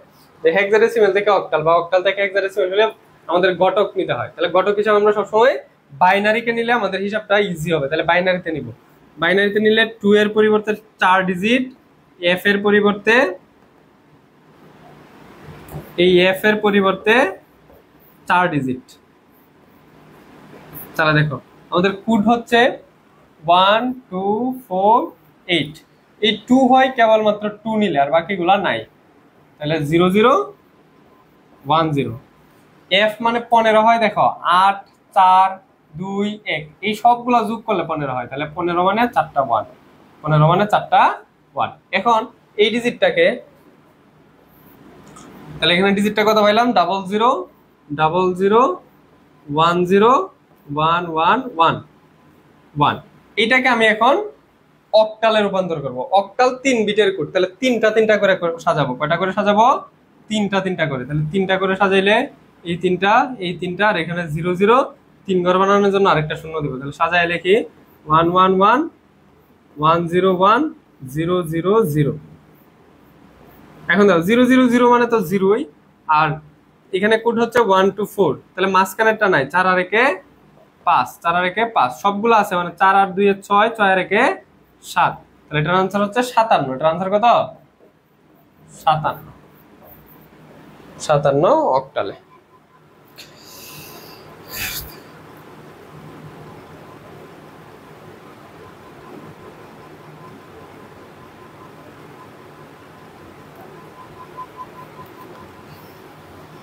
যে হেক্সাডেসিমেল থেকে অক্টাল বা অক্টাল থেকে হেক্সাডেসিমেল হলে আমাদের ঘটক নিতে হয়। তাহলে ঘটক হিসাবে আমরা সবসময় বাইনারিকে নিলে আমাদের হিসাবটা ইজি হবে, তাহলে বাইনারিতে নিব। বাইনারিতে নিলে 2 এর পরিবর্তে 4 ডিজিট, f এর পরিবর্তে এই f এর পরিবর্তে 4 ডিজিট। তাহলে দেখো আমাদের কোড হচ্ছে 1 2 4 8, এই 2 হয় কেবলমাত্র 2 নিলে, আর বাকিগুলা নাই। তাহলে 0 0 1 0। f মানে 15 হয়, দেখো 8 4 2 1, এই সবগুলা যোগ করলে 15 হয়। তাহলে 15 মানে 4টা 1, 15 মানে 4টা 1। এখন এই ডিজিটটাকে, তাহলে এখানে ডিজিটটা কত পাইলাম? 0 0 0 0 1 0 1 1 1 1। এইটাকে আমি এখন অক্টালে রূপান্তর করব। অক্টাল 3 বিটের কোড, তাহলে তিনটা তিনটা করে সাজাবো। কয়টা করে সাজাবো? তিনটা তিনটা করে। তাহলে তিনটা করে সাজাইলে এই তিনটা, এই তিনটা, আর এখানে 0 0, 3 ঘর বানানোর জন্য আরেকটা শূন্য দিব। তাহলে সাজাইলে কি 111 101 000। এখন দাও 000 মানে তো জিরোই, আর এখানে কোড হচ্ছে 124, তাহলে মাঝখানেরটা নাই। 4 আর একে 5, 4 আর একে 5, সবগুলো আছে, মানে 4 আর 2 এ 6, 6 আর একে 7, তাহলে এটার আনসার হচ্ছে 57। এটার আনসার কত? 57, 57 অক্টালে।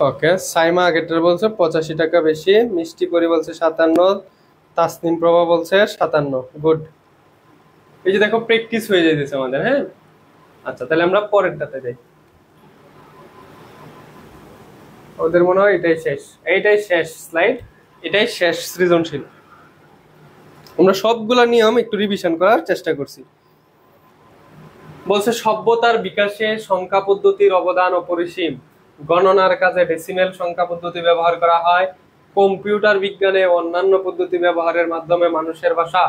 ওকে, সাইমা আগেরটার বলছে 85 টাকা বেশি, মিষ্টি পরি বলছে 57, তাসনিম প্রভা বলছে 57। গুড, এই যে দেখো প্র্যাকটিস হয়ে যাইতেছে আমাদের। হ্যাঁ, আচ্ছা তাহলে আমরা পরেরটাতে যাই। ওদের মনে হয় এটাই শেষ, এইটাই শেষ স্লাইড, এটাই শেষ সৃজনশীল। আমরা সবগুলা নিয়ম একটু রিভিশন করার চেষ্টা করছি। বলছে সভ্যতার বিকাশে সংখ্যা পদ্ধতির অবদান অপরিসীম, গণনার কাজে ডেসিমেল সংখ্যা পদ্ধতি ব্যবহার করা হয়, কম্পিউটার বিজ্ঞানে অন্যান্য পদ্ধতি ব্যবহারের মাধ্যমে মানুষের ভাষা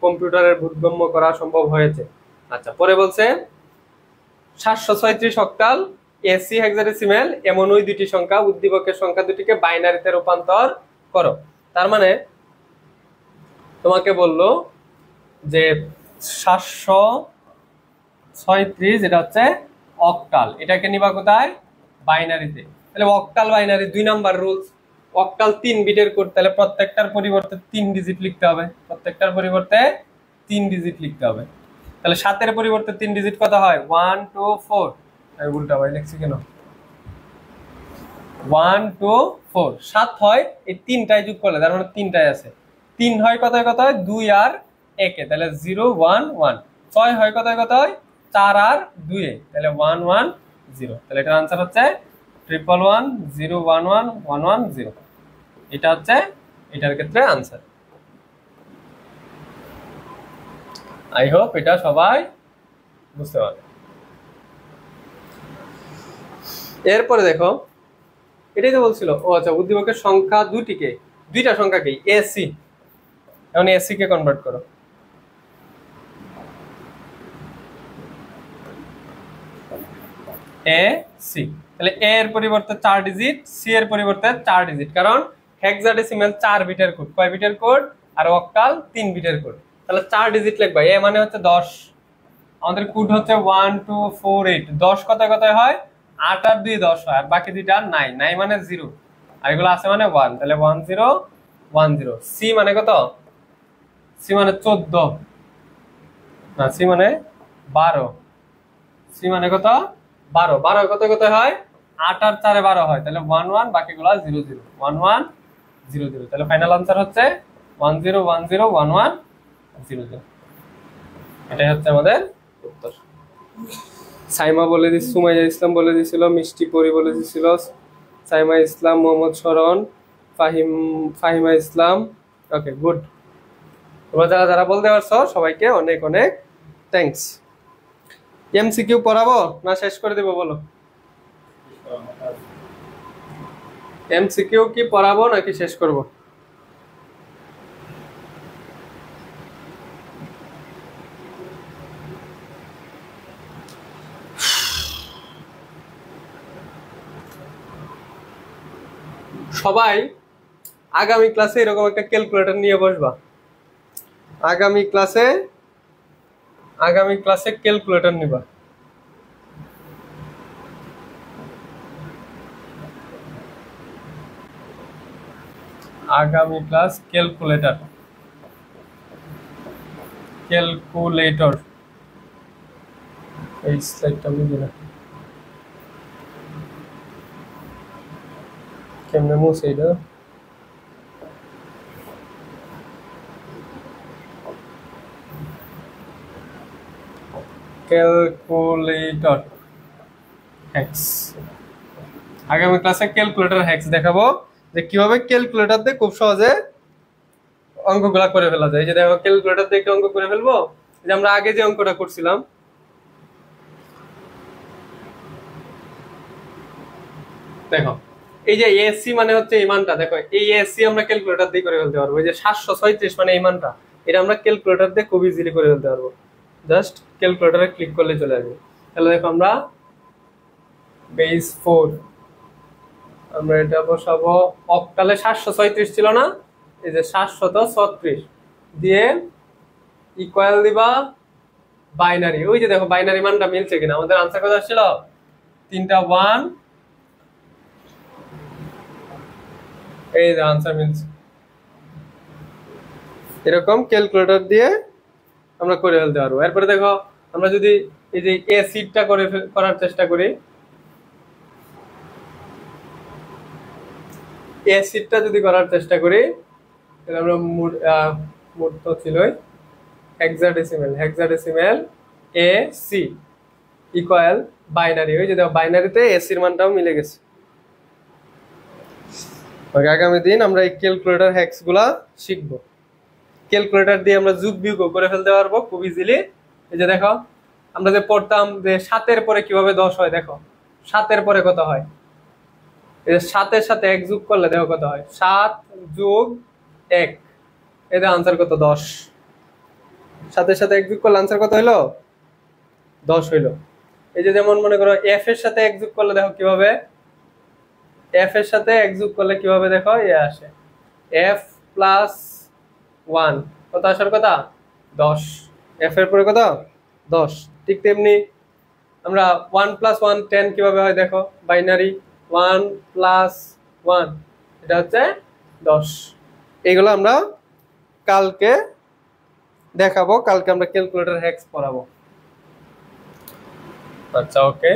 কম্পিউটারের বোধগম্য করা সম্ভব হয়েছে। আচ্ছা, পরে বলছে 736 অক্টাল, এসি হেক্সাডেসিমেল এমন ওই দুটি সংখ্যা, উদ্দীপকের সংখ্যা দুটিকে বাইনারিতে রূপান্তর করো। তার মানে তোমাকে বললো যে 736 এটা হচ্ছে অক্টাল, এটাকে নিবা কোথায়? বাইনারিতে। তাহলে octal binary 2 number rules. Octal 3 বিটের কোড, তাহলে প্রত্যেকটার পরিবর্তে 3 ডিজিট লিখতে হবে, প্রত্যেকটার পরিবর্তে 3 ডিজিট লিখতে হবে। তাহলে 7 এর পরিবর্তে 3 ডিজিট কত হয়? 1 2 4। আমি উল্টা ভাই লিখছি কেন? 1 2 4 7 হয়, এই 3টাই যোগ করলে, তার মানে 3টাই আছে। 3 হয় কত কত হয়? 2 আর 1 এ, তাহলে 0 1 1। 6 হয় কত কত হয়? 4 আর 2 এ, তাহলে 1 1 0। তাহলে এটার आंसर হচ্ছে 111 011 110। এটা হচ্ছে এটার ক্ষেত্রে आंसर। আই হোপ এটা সবাই বুঝতে পারবে। এরপরে দেখো, এটাই তো বলছিল। ও আচ্ছা, উদ্দীপকের সংখ্যা দুটিকে, দুইটা সংখ্যাকে এসি, এখন এসি কে কনভার্ট করো। এ সি, তাহলে এ এর পরিবর্তে 4 ডিজিট, সি এর পরিবর্তে 4 ডিজিট, কারণ হেক্সাডেসিমাল 4 বিটের কোড। কয় বিটের কোড? আর অক্টাল 3 বিটের কোড, তাহলে 4 ডিজিট লিখবা। এ মানে হচ্ছে 10, আমাদের কোড হচ্ছে 1 2 4 8। 10 কত কত হয়? 8 আর 2 10 হয়, আর বাকি দুইটা 9, 9 মানে 0, আর এগুলো আছে মানে 1, তাহলে 1 0 1 0। সি মানে কত? সি মানে 14, না সি মানে 12, সি মানে কত? 12। 12 কত কত হয়? 8 আর 4 এ 12 হয়, তাহলে 1 1, বাকিগুলো 0 0, 1 1 0 0। তাহলে ফাইনাল आंसर হচ্ছে 1 0 1 0 1 1 0 0। এটাই হচ্ছে আমাদের উত্তর। সাইমা বলে দিস, সুমাইয়া ইসলাম বলে দিছিল, মিষ্টি পরি বলে দিছিল, সাইমা ইসলাম, মোহাম্মদ শরণ, ফাহিমা ইসলাম। ওকে, গুড। তোমরা যারা যারা বলতে পারছো সবাইকে অনেক অনেক থ্যাঙ্কস। এমসিকিউ পড়াবো না শেষ করে দেবো বলো? এমসিকিউ কি পড়াবো নাকি শেষ করব? সবাই আগামী ক্লাসে এরকম একটা ক্যালকুলেটর নিয়ে বসবা। আগামী ক্লাসে ক্যালকুলেটর নিবা। আগামী ক্লাস ক্যালকুলেটর এই স্লাইডটা আমি দিলাম, কেমনে মুছে এটা? Calculator hacks. আগামী ক্লাসে ক্যালকুলেটর হ্যাক্স দেখাবো, যে কিভাবে ক্যালকুলেটর দিয়ে খুব সহজে অঙ্কগুলা করে ফেলা যায়। এই যে দেখো, ক্যালকুলেটর দিয়ে একটু অঙ্ক করে ফেলবো। যে আমরা আগে যে অঙ্কটা করছিলাম, দেখো এই যে এসি মানে হচ্ছে এই মানটা, দেখো এই এসি আমরা ক্যালকুলেটর দিয়ে করে ফেলতে পারবো। এই যে 736 মানে এই মানটা, এটা আমরা ক্যালকুলেটর দিয়ে খুব ইজিলি করে ফেলতে পারবো। জাস্ট ক্যালকুলেটরে ক্লিক করলে চলে আসবে। তাহলে দেখো আমরা বেস 4 আমরা এটা বসাবো অক্টালে 736 ছিল না, এই যে 736 দিয়ে ইকুয়াল দিবা বাইনারি। ওই যে দেখো বাইনারি মানটা মিলছে কিনা, আমাদের আনসার কত আসছিল, 3টা 1, এই যে আনসার মিলছে। এরকম ক্যালকুলেটর দিয়ে আমরা করে ফেলতে পারবো। এরপরে দেখো আমরা যদি এই যে এ সিটটা করার চেষ্টা করি, এ সিটটা যদি করার চেষ্টা করি তাহলে আমরা মোট তো ছিলই hexadecimal A C equal binary. ওই যে দেখো বাইনারিতে এসির মানটাও মিলে গেছে। আগামী দিন আমরা এই ক্যালকুলেটর হ্যাক্স গুলা শিখবো। ক্যালকুলেটর দিয়ে আমরা যোগ বিয়োগ করে ফেলতে পারবো খুব ইজিলি। এই যে দেখো আমরা যে পড়তাম যে 7-এর পরে কিভাবে 10 হয়, দেখো 7-এর পরে কত হয়, এই যে 7-এর সাথে 1 যোগ করলে দেখো কত হয়, 7 যোগ 1, এদের আনসার কত, 10। 7-এর সাথে 1 যোগ করলে আনসার কত হইলো, 10 হইলো। এই যে যেমন মনে করো এফ এর সাথে 1 যোগ করলে দেখো কিভাবে, এফ এর সাথে 1 যোগ করলে কিভাবে দেখো আসে এফ প্লাস 1, কত আসার কথা, 10। এফ এর পরে কত, 10। ঠিক তেমনি আমরা 1 + 1 10 কিভাবে হয় দেখো, বাইনারি 1 + 1 এটা হচ্ছে 10। এইগুলো আমরা কালকে দেখাবো, কালকে আমরা ক্যালকুলেটর হ্যাক্স পড়াবো। আচ্ছা ওকে।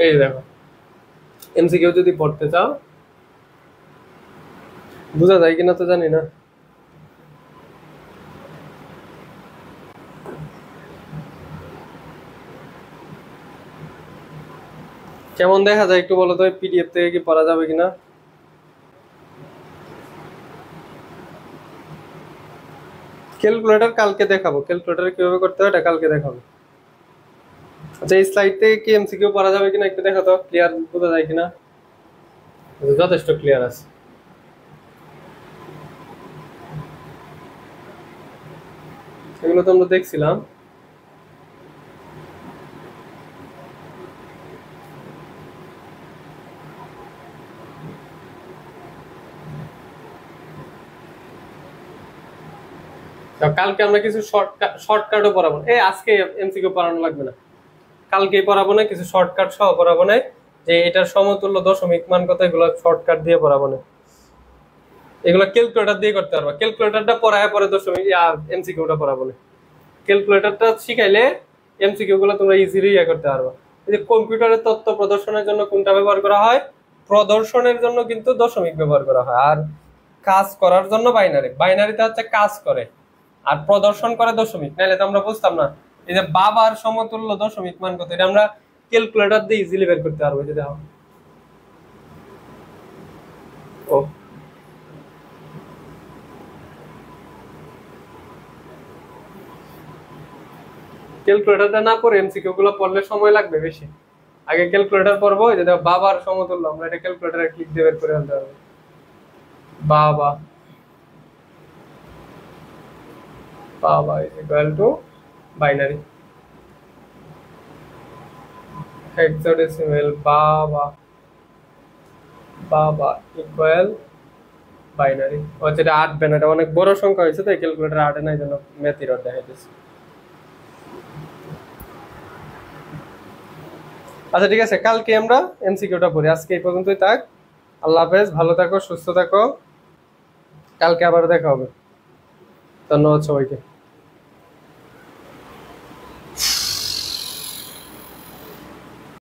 এই দেখো এমসিকিউ যদি পড়তে চাও, বোঝা যায় কিনা তো জানি না, কেমন দেখা যায় একটু বলো তো, পিডিএফ থেকে কি পড়া যাবে কিনা। ক্যালকুলেটর কালকে দেখাবো, ক্যালকুলেটর কিভাবে করতে হয় এটা কালকে দেখাবো। আচ্ছা এই স্লাইড থেকে কি এমসিকিউ পড়া যাবে কিনা একটু দেখো তো, ক্লিয়ার বোঝা যায় কিনা, যথেষ্ট ক্লিয়ার আছে। এগুলো তো আমরা দেখছিলাম। কালকে আমরা কিছু শর্টকাটও পড়াবো, এই আজকে এমসিকিউ পড়ানো লাগবে না, কালকে পড়াবো না, কিছু শর্টকাট সহ পড়াবো না, যে এটার সমতুল্য দশমিক মান কত এগুলো শর্টকাট দিয়ে পড়াবো না, এগুলো ক্যালকুলেটর দিয়ে করতে পারবা। ক্যালকুলেটরটা পড়ায় পরে দশমিক এমসিকিউটা পড়াবো না, ক্যালকুলেটরটা শিখাইলে এমসিকিউ গুলো তোমরা ইজিলি করতে পারবা। এই যে কম্পিউটারের তথ্য প্রদর্শনের জন্য কোনটা ব্যবহার করা হয়, প্রদর্শনের জন্য কিন্তু দশমিক ব্যবহার করা হয়, আর কাজ করার জন্য বাইনারি। বাইনারিতে হচ্ছে কাজ করে আর প্রদর্শন করে দশমিক, নাহলে তো আমরা বুঝতাম না। এই যে বাবার সমতুল্য দশমিক মান কত, এটা আমরা ক্যালকুলেটর দিয়ে ইজিলি বের করতে পারবো। যে দেখো ও ক্যালকুলেটরটা না পড়ে এমসিকিউ গুলো পড়লে সময় লাগবে বেশি। আগে ক্যালকুলেটর পড়বো, এই যে দেখো বাবার সমতুল্য, আমরা এটা ক্যালকুলেটরে ক্লিক দিয়ে বের করে আনতে পারবো। বাবা বাবা is equal to binary hexadecimal বাবা বাবা ইকুয়াল বাইনারি, ও যেটা আটবে না, এটা অনেক বড় সংখ্যা হয়েছে তো ক্যালকুলেটর আটে না, এই জন্য ম্যাথ এরর দেখাইতেছে। আচ্ছা ঠিক আছে, কালকে আমরা এমসিকিউটা পড়ি, আজকে এই পর্যন্তই থাক। আল্লাহ হাফেজ, ভালো থাকো, সুস্থ থাকো, কালকে আবার দেখা হবে। ধন্যবাদ সবাইকে।